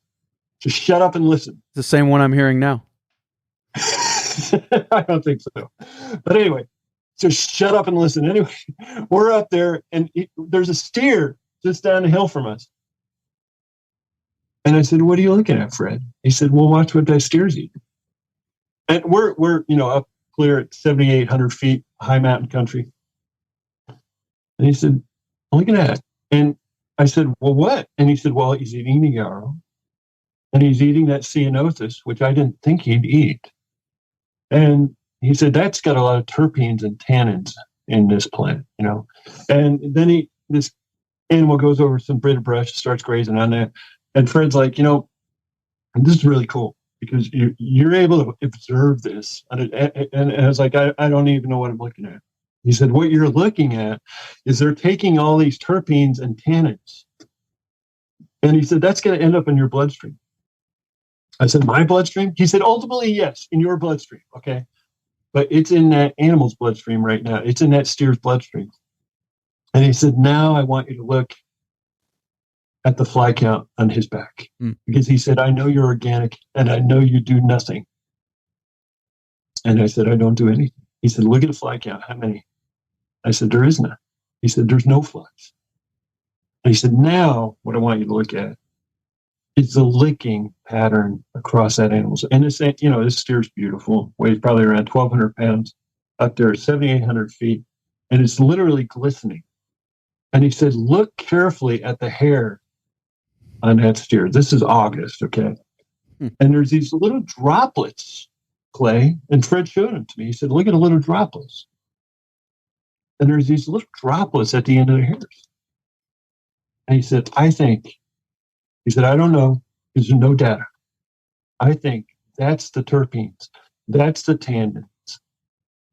Just shut up and listen. The same one I'm hearing now. I don't think so. But anyway, just shut up and listen. Anyway, we're up there and there's a steer just down the hill from us. And I said, what are you looking at, Fred? He said, well, watch what that steer's eating. And we're up clear at 7,800 feet, high mountain country. And he said, look at that. And I said, well, what? And he said, well, he's eating the yarrow and he's eating that ceanothus, which I didn't think he'd eat. And he said, that's got a lot of terpenes and tannins in this plant, you know. And then this animal goes over some Brita brush, starts grazing on that. And Fred's like, you know, this is really cool because you're able to observe this. And I was like, I don't even know what I'm looking at. He said, what you're looking at is they're taking all these terpenes and tannins. And he said, that's going to end up in your bloodstream. I said, my bloodstream? He said, ultimately, yes, in your bloodstream. Okay. But it's in that animal's bloodstream right now. It's in that steer's bloodstream. And he said, now I want you to look at the fly count on his back. Because he said, I know you're organic and I know you do nothing. And I said, I don't do anything. He said, look at the fly count. How many? I said, there is none. He said, there's no flies. And he said, now what I want you to look at is the licking pattern across that animal. And this, you know, this steer's beautiful. Weighs probably around 1,200 pounds up there, 7,800 feet. And it's literally glistening. And he said, look carefully at the hair on that steer. This is August, okay? And there's these little droplets, Clay, and Fred showed them to me. He said, look at the little droplets. And there's these little droplets at the end of the hairs. And he said, I don't know, there's no data. I think that's the terpenes. That's the tannins.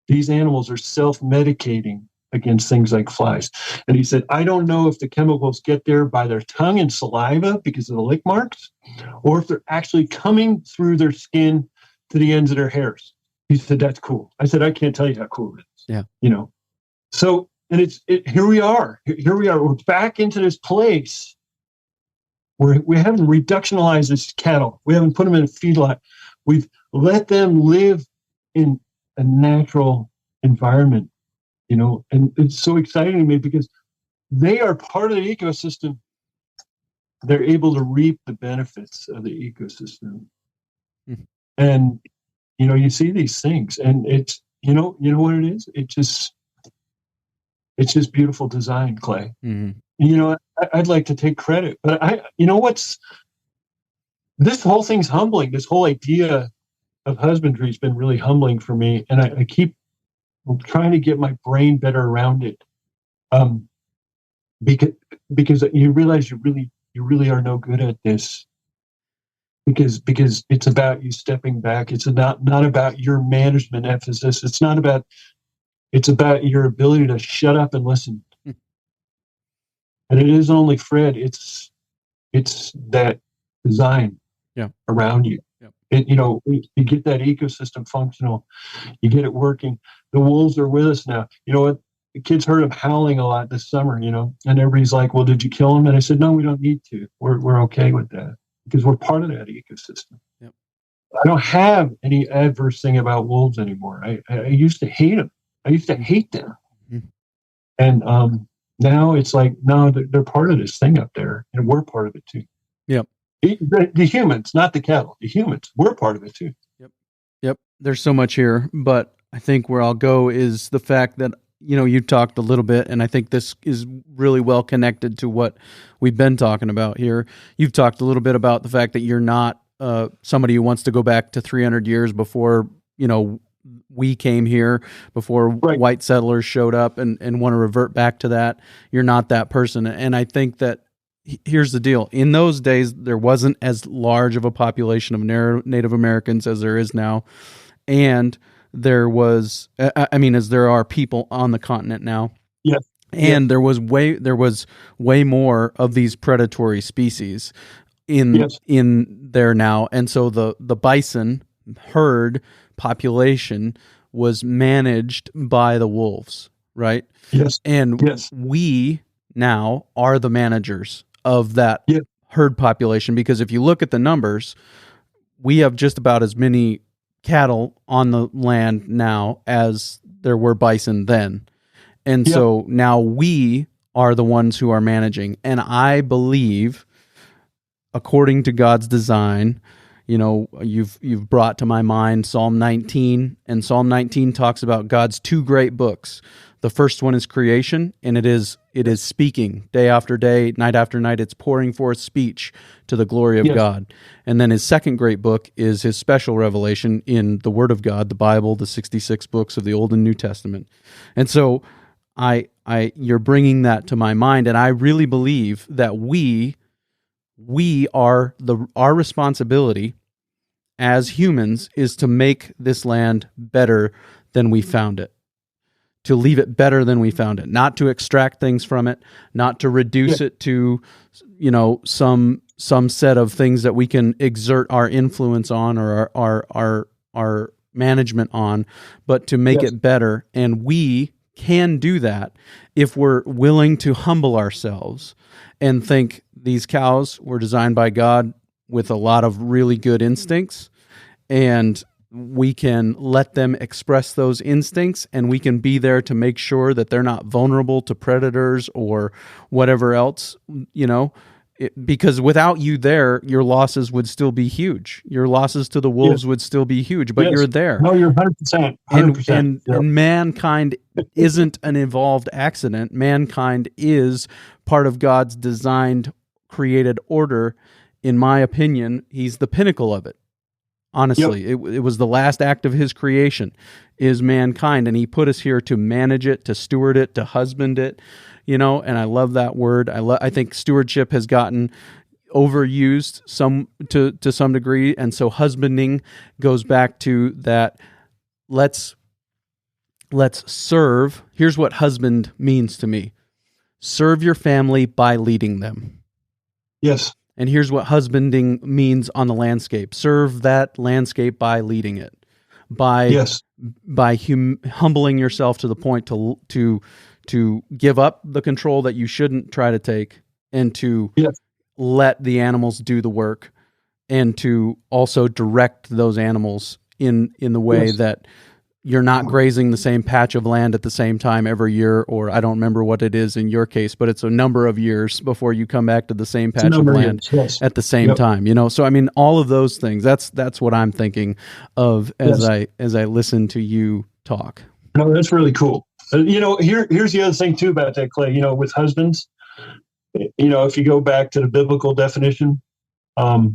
These animals are self-medicating against things like flies. And he said, I don't know if the chemicals get there by their tongue and saliva because of the lick marks, or if they're actually coming through their skin to the ends of their hairs. He said, that's cool. I said, I can't tell you how cool it is. Yeah. You know, so, and here we are. We're back into this place where we haven't reductionalized this cattle. We haven't put them in a feedlot. We've let them live in a natural environment, you know, and it's so exciting to me because they are part of the ecosystem. They're able to reap the benefits of the ecosystem. Mm-hmm. And, you know, you see these things and it's, you know what it is? It's just beautiful design, Clay. Mm-hmm. You know, I'd like to take credit, but this whole thing's humbling. This whole idea of husbandry has been really humbling for me. And I keep trying to get my brain better around it. Because you realize you really are no good at this. Because it's about you stepping back. It's not about your management emphasis. It's about your ability to shut up and listen. And it isn't only Fred, it's that design around you. Yep. You know, you get that ecosystem functional, you get it working. The wolves are with us now. You know what? The kids heard them howling a lot this summer, you know, and everybody's like, well, did you kill them? And I said, no, we don't need to. We're okay with that because we're part of that ecosystem. Yep. I don't have any adverse thing about wolves anymore. I used to hate them. I used to hate them. Mm-hmm. And now it's like, no, they're part of this thing up there, and we're part of it too. Yep. The humans, not the cattle. The humans, we're part of it too. Yep. There's so much here, but I think where I'll go is the fact that, you know, you talked a little bit, and I think this is really well connected to what we've been talking about here. You've talked a little bit about the fact that you're not somebody who wants to go back to 300 years before, you know, we came here, before white settlers showed up and want to revert back to that. You're not that person. And I think that here's the deal. In those days, there wasn't as large of a population of Native Americans as there is now. And there was, as there are people on the continent now. Yes. And there was way more of these predatory species in there now. And so the bison herd population was managed by the wolves, right? Yes. And we now are the managers of that herd population, because if you look at the numbers, we have just about as many cattle on the land now as there were bison then. And so now we are the ones who are managing. And I believe, according to God's design, you've brought to my mind Psalm 19, and Psalm 19 talks about God's two great books. The first one is creation, and it is speaking day after day, night after night. It's pouring forth speech to the glory of Yes. God. And then his second great book is his special revelation in the Word of God, the Bible, the 66 books of the Old and New Testament. And so you're bringing that to my mind, and I really believe that we are our responsibility as humans is to make this land better than we found it. To leave it better than we found it, not to extract things from it, not to reduce it to, some set of things that we can exert our influence on or our management on, but to make it better. And we can do that if we're willing to humble ourselves and think these cows were designed by God with a lot of really good instincts, and we can let them express those instincts, and we can be there to make sure that they're not vulnerable to predators or whatever else, because without you there, your losses would still be huge. Your losses to the wolves would still be huge, but you're there. No, you're 100%. 100%. And mankind isn't an evolved accident. Mankind is part of God's designed, created order. In my opinion, he's the pinnacle of it. Honestly, it was the last act of his creation, is mankind, and he put us here to manage it, to steward it, to husband it, and I love that word. I think stewardship has gotten overused to some degree, and so husbanding goes back to that. Let's serve. Here's what husband means to me: serve your family by leading them. Yes. And here's what husbanding means on the landscape: serve that landscape by leading it, by humbling yourself to the point to give up the control that you shouldn't try to take, and to let the animals do the work, and to also direct those animals in the way that you're not grazing the same patch of land at the same time every year, or I don't remember what it is in your case, but it's a number of years before you come back to the same patch of land at the same time. So I mean, all of those things. That's what I'm thinking of as I listen to you talk. No, that's really cool. Here's the other thing too about that, Clay. With husbands, if you go back to the biblical definition, I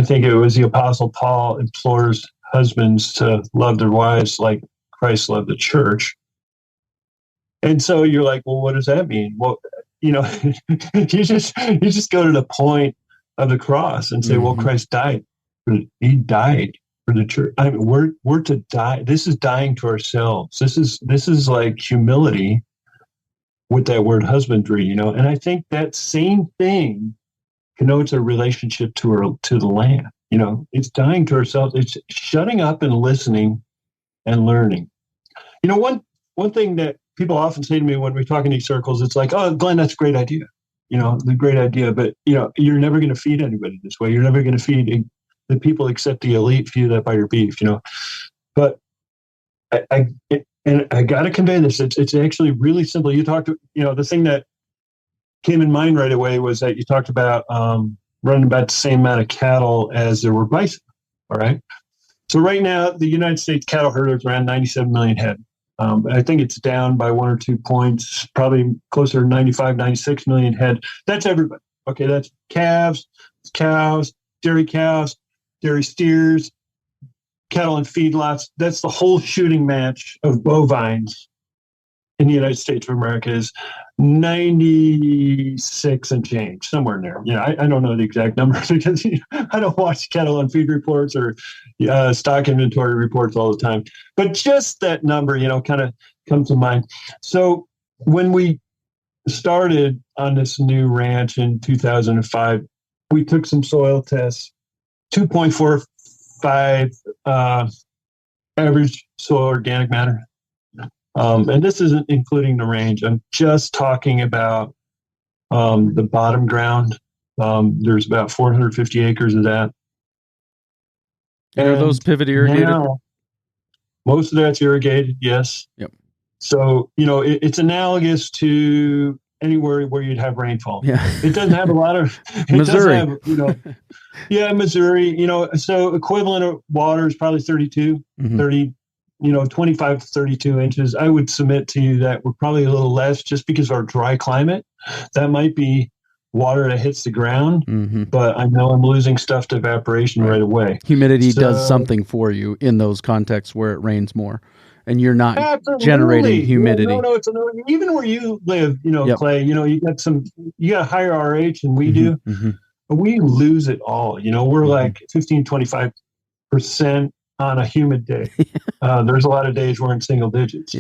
think it was the Apostle Paul implores husbands to love their wives like Christ loved the church. And so you're like, well, what does that mean? Well, you just go to the point of the cross and say, well, Christ died. He died for the church. I mean, we're to die. This is dying to ourselves. This is like humility with that word husbandry, And I think that same thing connotes a relationship to the land. It's dying to ourselves. It's shutting up and listening and learning. One thing that people often say to me when we talk in these circles, it's like, oh, Glenn, that's a great idea. The great idea, but you're never going to feed anybody this way. You're never going to feed the people except the elite feed that buy your beef. But I got to convey this. It's actually really simple. You talked to, the thing that came in mind right away was that you talked about running about the same amount of cattle as there were bison. All right. So right now, the United States cattle herd is around 97 million head. I think it's down by 1 or 2 points, probably closer to 95, 96 million head. That's everybody. Okay. That's calves, cows, dairy steers, cattle and feedlots. That's the whole shooting match of bovines in the United States of America is 96 and change, somewhere in there. I don't know the exact number because I don't watch cattle and feed reports or stock inventory reports all the time. But just that number, kind of comes to mind. So when we started on this new ranch in 2005, we took some soil tests, 2.45 average soil organic matter. And this isn't including the range. I'm just talking about the bottom ground. There's about 450 acres of that. And are those pivot irrigated? Now, most of that's irrigated, yes. Yep. So, it's analogous to anywhere where you'd have rainfall. Yeah. It doesn't have a lot of, Missouri. Yeah, Missouri, so equivalent of water is probably 32, 30, 25 to 32 inches. I would submit to you that we're probably a little less just because of our dry climate. That might be water that hits the ground, but I know I'm losing stuff to evaporation right away. Humidity does something for you in those contexts where it rains more, and you're not generating humidity. Yeah, no, it's even where you live, Clay, you got higher RH than we do. We lose it all. We're like 15, 25% on a humid day. There's a lot of days we're in single digits.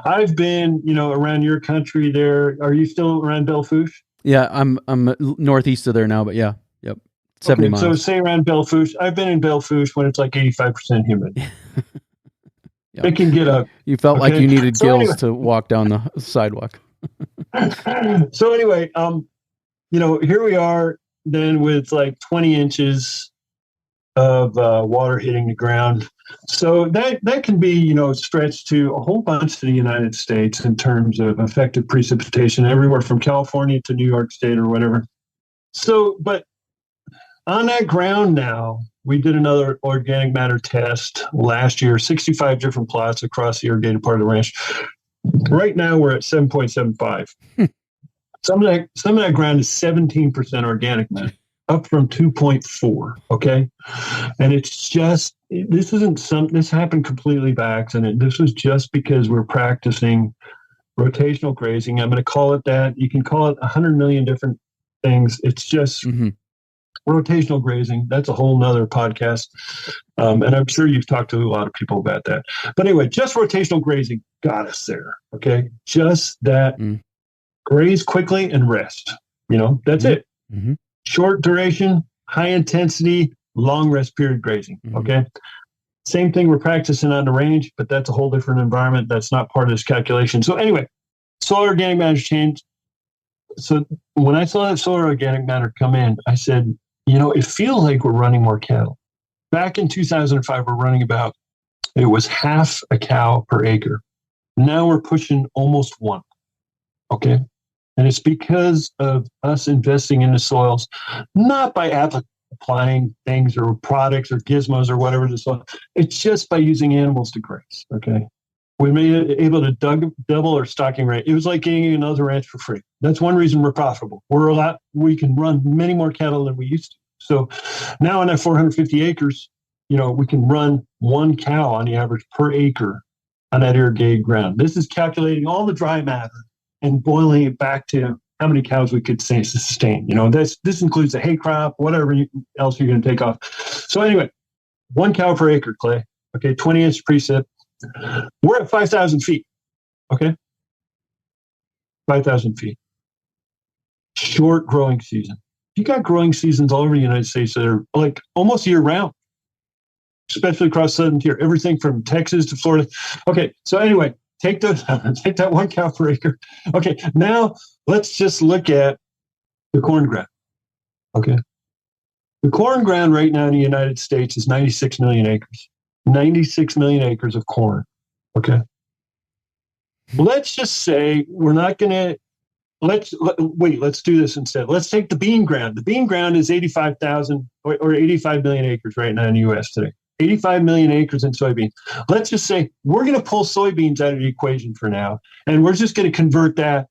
I've been, around your country there. Are you still around Belle-Fourche? Yeah, I'm northeast of there now, but yeah. Yep. 70 miles. So say around Belle-Fourche. I've been in Belle-Fourche when it's like 85% humid. Yep. It can get up. You felt like you needed gills to walk down the sidewalk. So anyway, here we are then with like 20 inches of water hitting the ground. So that can be, stretched to a whole bunch of the United States in terms of effective precipitation, everywhere from California to New York State or whatever. So, but on that ground now, we did another organic matter test last year, 65 different plots across the irrigated part of the ranch. Right now, we're at 7.75. Some of that ground is 17% organic matter, up from 2.4. Okay, and it's just this happened completely by accident. This was just because we're practicing rotational grazing. I'm going to call it that. You can call it 100 million different things. It's just rotational grazing. That's a whole nother podcast. And I'm sure you've talked to a lot of people about that. But anyway, just rotational grazing got us there. Okay. Just that graze quickly and rest. That's it. Short duration, high intensity, long rest period grazing. Okay. Same thing we're practicing on the range, but that's a whole different environment. That's not part of this calculation. So anyway, soil organic matter change. So when I saw that soil organic matter come in, I said, it feels like we're running more cattle. Back in 2005, we're running it was half a cow per acre. Now we're pushing almost one. Okay. And it's because of us investing in the soils, not by applying things or products or gizmos or whatever the soil. It's just by using animals to graze. Okay. We made it able to double our stocking rate. It was like getting another ranch for free. That's one reason we're profitable. We can run many more cattle than we used to. So now on that 450 acres, we can run one cow on the average per acre on that irrigated ground. This is calculating all the dry matter and boiling it back to how many cows we could sustain. This includes the hay crop, whatever else you're going to take off. So anyway, one cow per acre, Clay. Okay, 20-inch precip. We're at 5,000 feet. Okay, 5,000 feet. Short growing season. You got growing seasons all over the United States that are like almost year round, especially across southern tier. Everything from Texas to Florida. Okay, so anyway, take that one cow per acre. Okay, now let's just look at the corn ground. Okay, the corn ground right now in the United States is 96 million acres. 96 million acres of corn. Okay. Let's just say we're not going to, let's do this instead. Let's take the bean ground. The bean ground is 85,000 or 85 million acres right now in the U.S. today. 85 million acres in soybeans. Let's just say we're going to pull soybeans out of the equation for now, and we're just going to convert that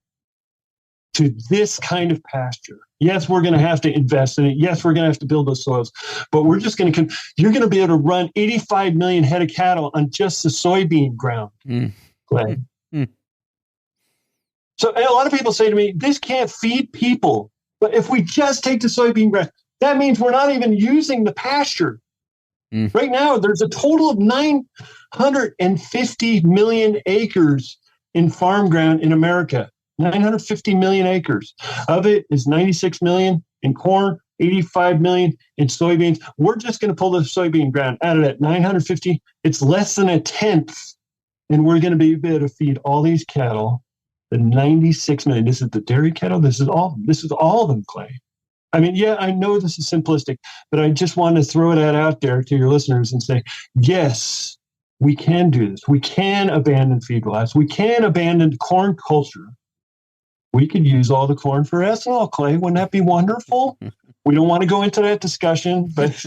to this kind of pasture. Yes, we're going to have to invest in it. Yes, we're going to have to build those soils, but we're just going to, you're going to be able to run 85 million head of cattle on just the soybean ground. So a lot of people say to me, this can't feed people. But if we just take the soybean ground, that means we're not even using the pasture. Right now, there's a total of 950 million acres in farm ground in America. 950 million acres. Of it is 96 million in corn, 85 million in soybeans. We're just going to pull the soybean ground out of that 950. It's less than a tenth. And we're going to be able to feed all these cattle, the 96 million. This is the dairy cattle. This is all of them, Clay. I mean, yeah, I know this is simplistic, but I just want to throw that out there to your listeners and say, yes, we can do this. We can abandon feedlots. We can abandon corn culture. we could use all the corn for ethanol, Clay. Wouldn't that be wonderful? We don't want to go into that discussion, but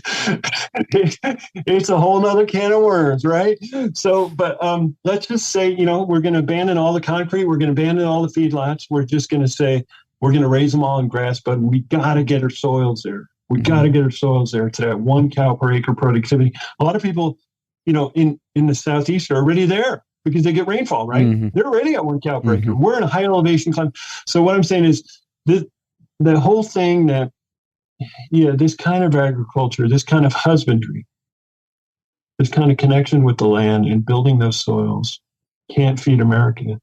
it's a whole nother can of worms, right? So, but let's just say, we're going to abandon all the concrete. We're going to abandon all the feedlots. We're just going to say we're going to raise them all in grass, but we got to get our soils there. We got to get our soils there to that 1 cow per acre productivity. A lot of people, in the Southeast are already there because they get rainfall, right? Mm-hmm. They're already at 1 cow per acre. We're in a high elevation climate. So what I'm saying is the whole thing that, this kind of agriculture, this kind of husbandry, this kind of connection with the land and building those soils can't feed America.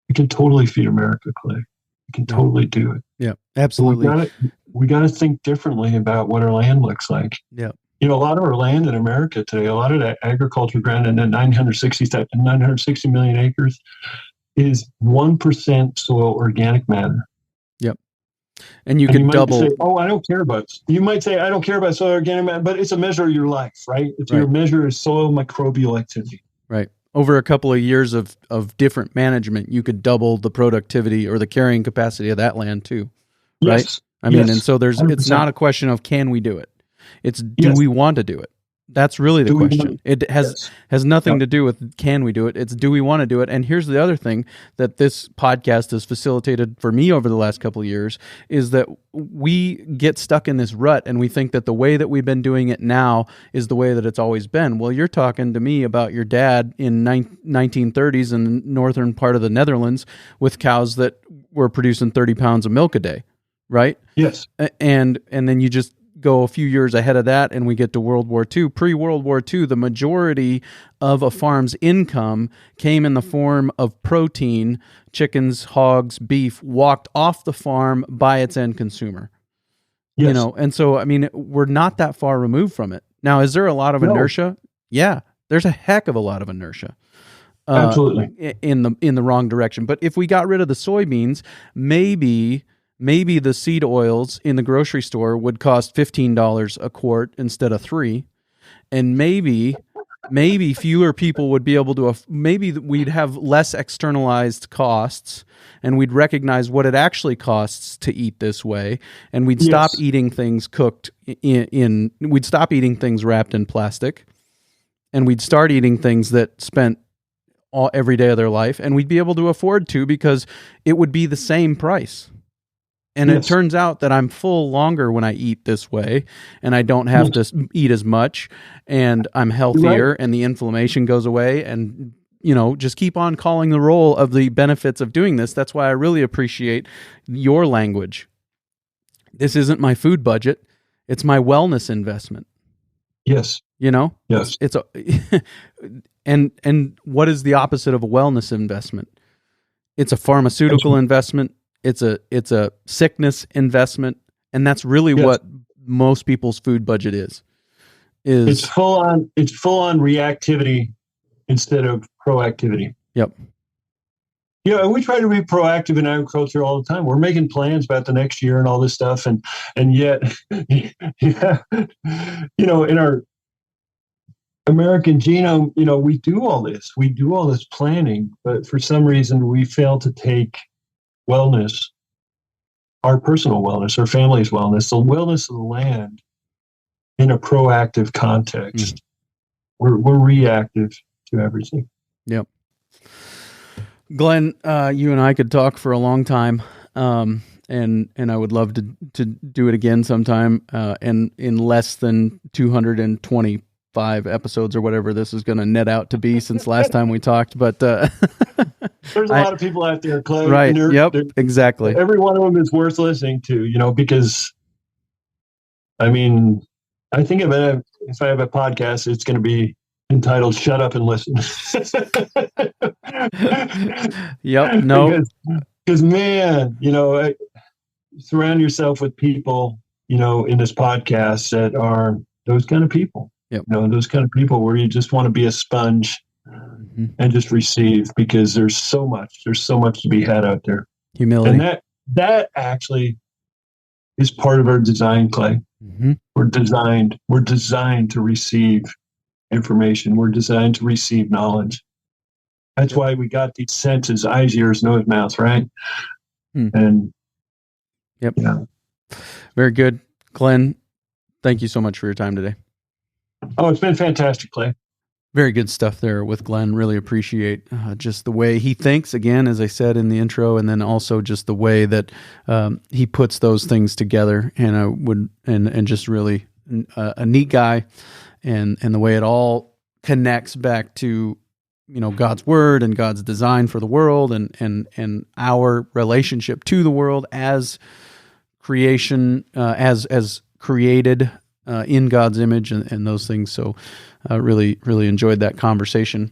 We can totally feed America, Clay. We can totally do it. Yeah, absolutely. We got to think differently about what our land looks like. Yeah. A lot of our land in America today, a lot of that agriculture ground in the 960 million acres is 1% soil organic matter. Yep. And you can double. Say, I don't care about. You might say, I don't care about soil organic matter, but it's a measure of your life, right? It's your measure of soil microbial activity. Right. Over a couple of years of different management, you could double the productivity or the carrying capacity of that land too. Right. Yes. I mean, and so it's not a question of can we do it? It's do we want to do it? That's really the question. It has nothing to do with can we do it. It's do we want to do it? And here's the other thing that this podcast has facilitated for me over the last couple of years is that we get stuck in this rut and we think that the way that we've been doing it now is the way that it's always been. Well, you're talking to me about your dad in 1930s in the northern part of the Netherlands with cows that were producing 30 pounds of milk a day, right? Yes. And then you just go a few years ahead of that and we get to World War II. Pre-World War II, the majority of a farm's income came in the form of protein, chickens, hogs, beef, walked off the farm by its end consumer. Yes. And so, I mean, we're not that far removed from it. Now, is there a lot of inertia? Yeah, there's a heck of a lot of inertia. Absolutely. In the wrong direction. But if we got rid of the soybeans, maybe the seed oils in the grocery store would cost $15 a quart instead of $3, and maybe fewer people would be able to. Maybe we'd have less externalized costs, and we'd recognize what it actually costs to eat this way, and we'd stop eating things cooked We'd stop eating things wrapped in plastic, and we'd start eating things that spent every day of their life, and we'd be able to afford to because it would be the same price. And it turns out that I'm full longer when I eat this way, and I don't have to eat as much, and I'm healthier, and the inflammation goes away, and just keep on calling the roll of the benefits of doing this. That's why I really appreciate your language. This isn't my food budget; it's my wellness investment. Yes. Yes. It's and what is the opposite of a wellness investment? It's a pharmaceutical investment. It's a sickness investment, and that's really what most people's food budget is. It's full on reactivity instead of proactivity. Yep. And we try to be proactive in agriculture all the time. We're making plans about the next year and all this stuff, and yet, in our American genome, we do all this. We do all this planning, but for some reason we fail to take wellness, our personal wellness, our family's wellness, the wellness of the land in a proactive context. We're reactive to everything. Yep. Glenn, you and I could talk for a long time, and I would love to do it again sometime, and in less than 225 episodes or whatever this is going to net out to be since last time we talked, but there's a lot of people out there, Clay. Right. Exactly. Every one of them is worth listening to, because, I mean, I think if I have a podcast, it's going to be entitled "Shut Up and Listen." Yep. No. Because man, surround yourself with people, in this podcast that are those kind of people. Yep. Those kind of people where you just want to be a sponge and just receive, because there's so much to be had out there. Humility. And that actually is part of our design, Clay. Mm-hmm. We're designed to receive information. We're designed to receive knowledge. That's why we got these senses: eyes, ears, nose, mouth, right? And Yep. yeah. Very good. Glenn, thank you so much for your time today. Oh, it's been fantastic, Clay. Very good stuff there with Glenn. Really appreciate just the way he thinks, again, as I said in the intro, and then also just the way that he puts those things together. And just really a neat guy, and the way it all connects back to God's word and God's design for the world, and our relationship to the world as creation, as created in God's image, and those things. So really enjoyed that conversation.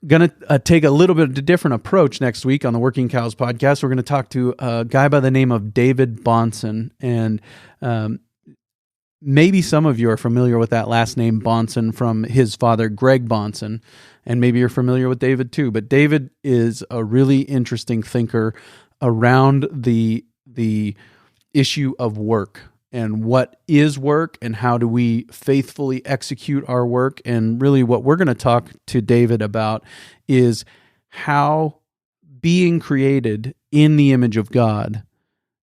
Going to take a little bit of a different approach next week on the Working Cows podcast. We're going to talk to a guy by the name of David Bahnsen, and maybe some of you are familiar with that last name Bahnsen from his father, Greg Bahnsen, and maybe you're familiar with David too. But David is a really interesting thinker around the issue of work, and what is work, and how do we faithfully execute our work. And really what we're going to talk to David about is how being created in the image of God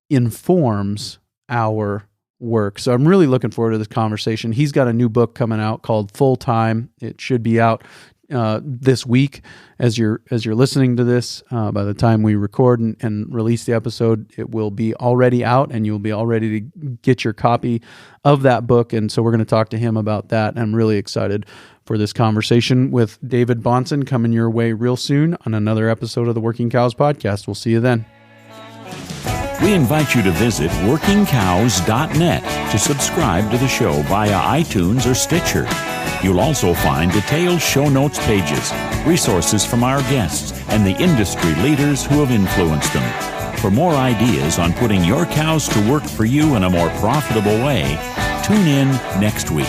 informs our work. So I'm really looking forward to this conversation. He's got a new book coming out called Full Time. It should be out this week as you're listening to this. By the time we record and release the episode, it will be already out, and you'll be all ready to get your copy of that book. And so we're going to talk to him about that. I'm really excited for this conversation with David Bahnsen coming your way real soon on another episode of the Working Cows podcast. We'll see you then. We invite you to visit workingcows.net to subscribe to the show via iTunes or Stitcher. You'll also find detailed show notes pages, resources from our guests, and the industry leaders who have influenced them. For more ideas on putting your cows to work for you in a more profitable way, tune in next week.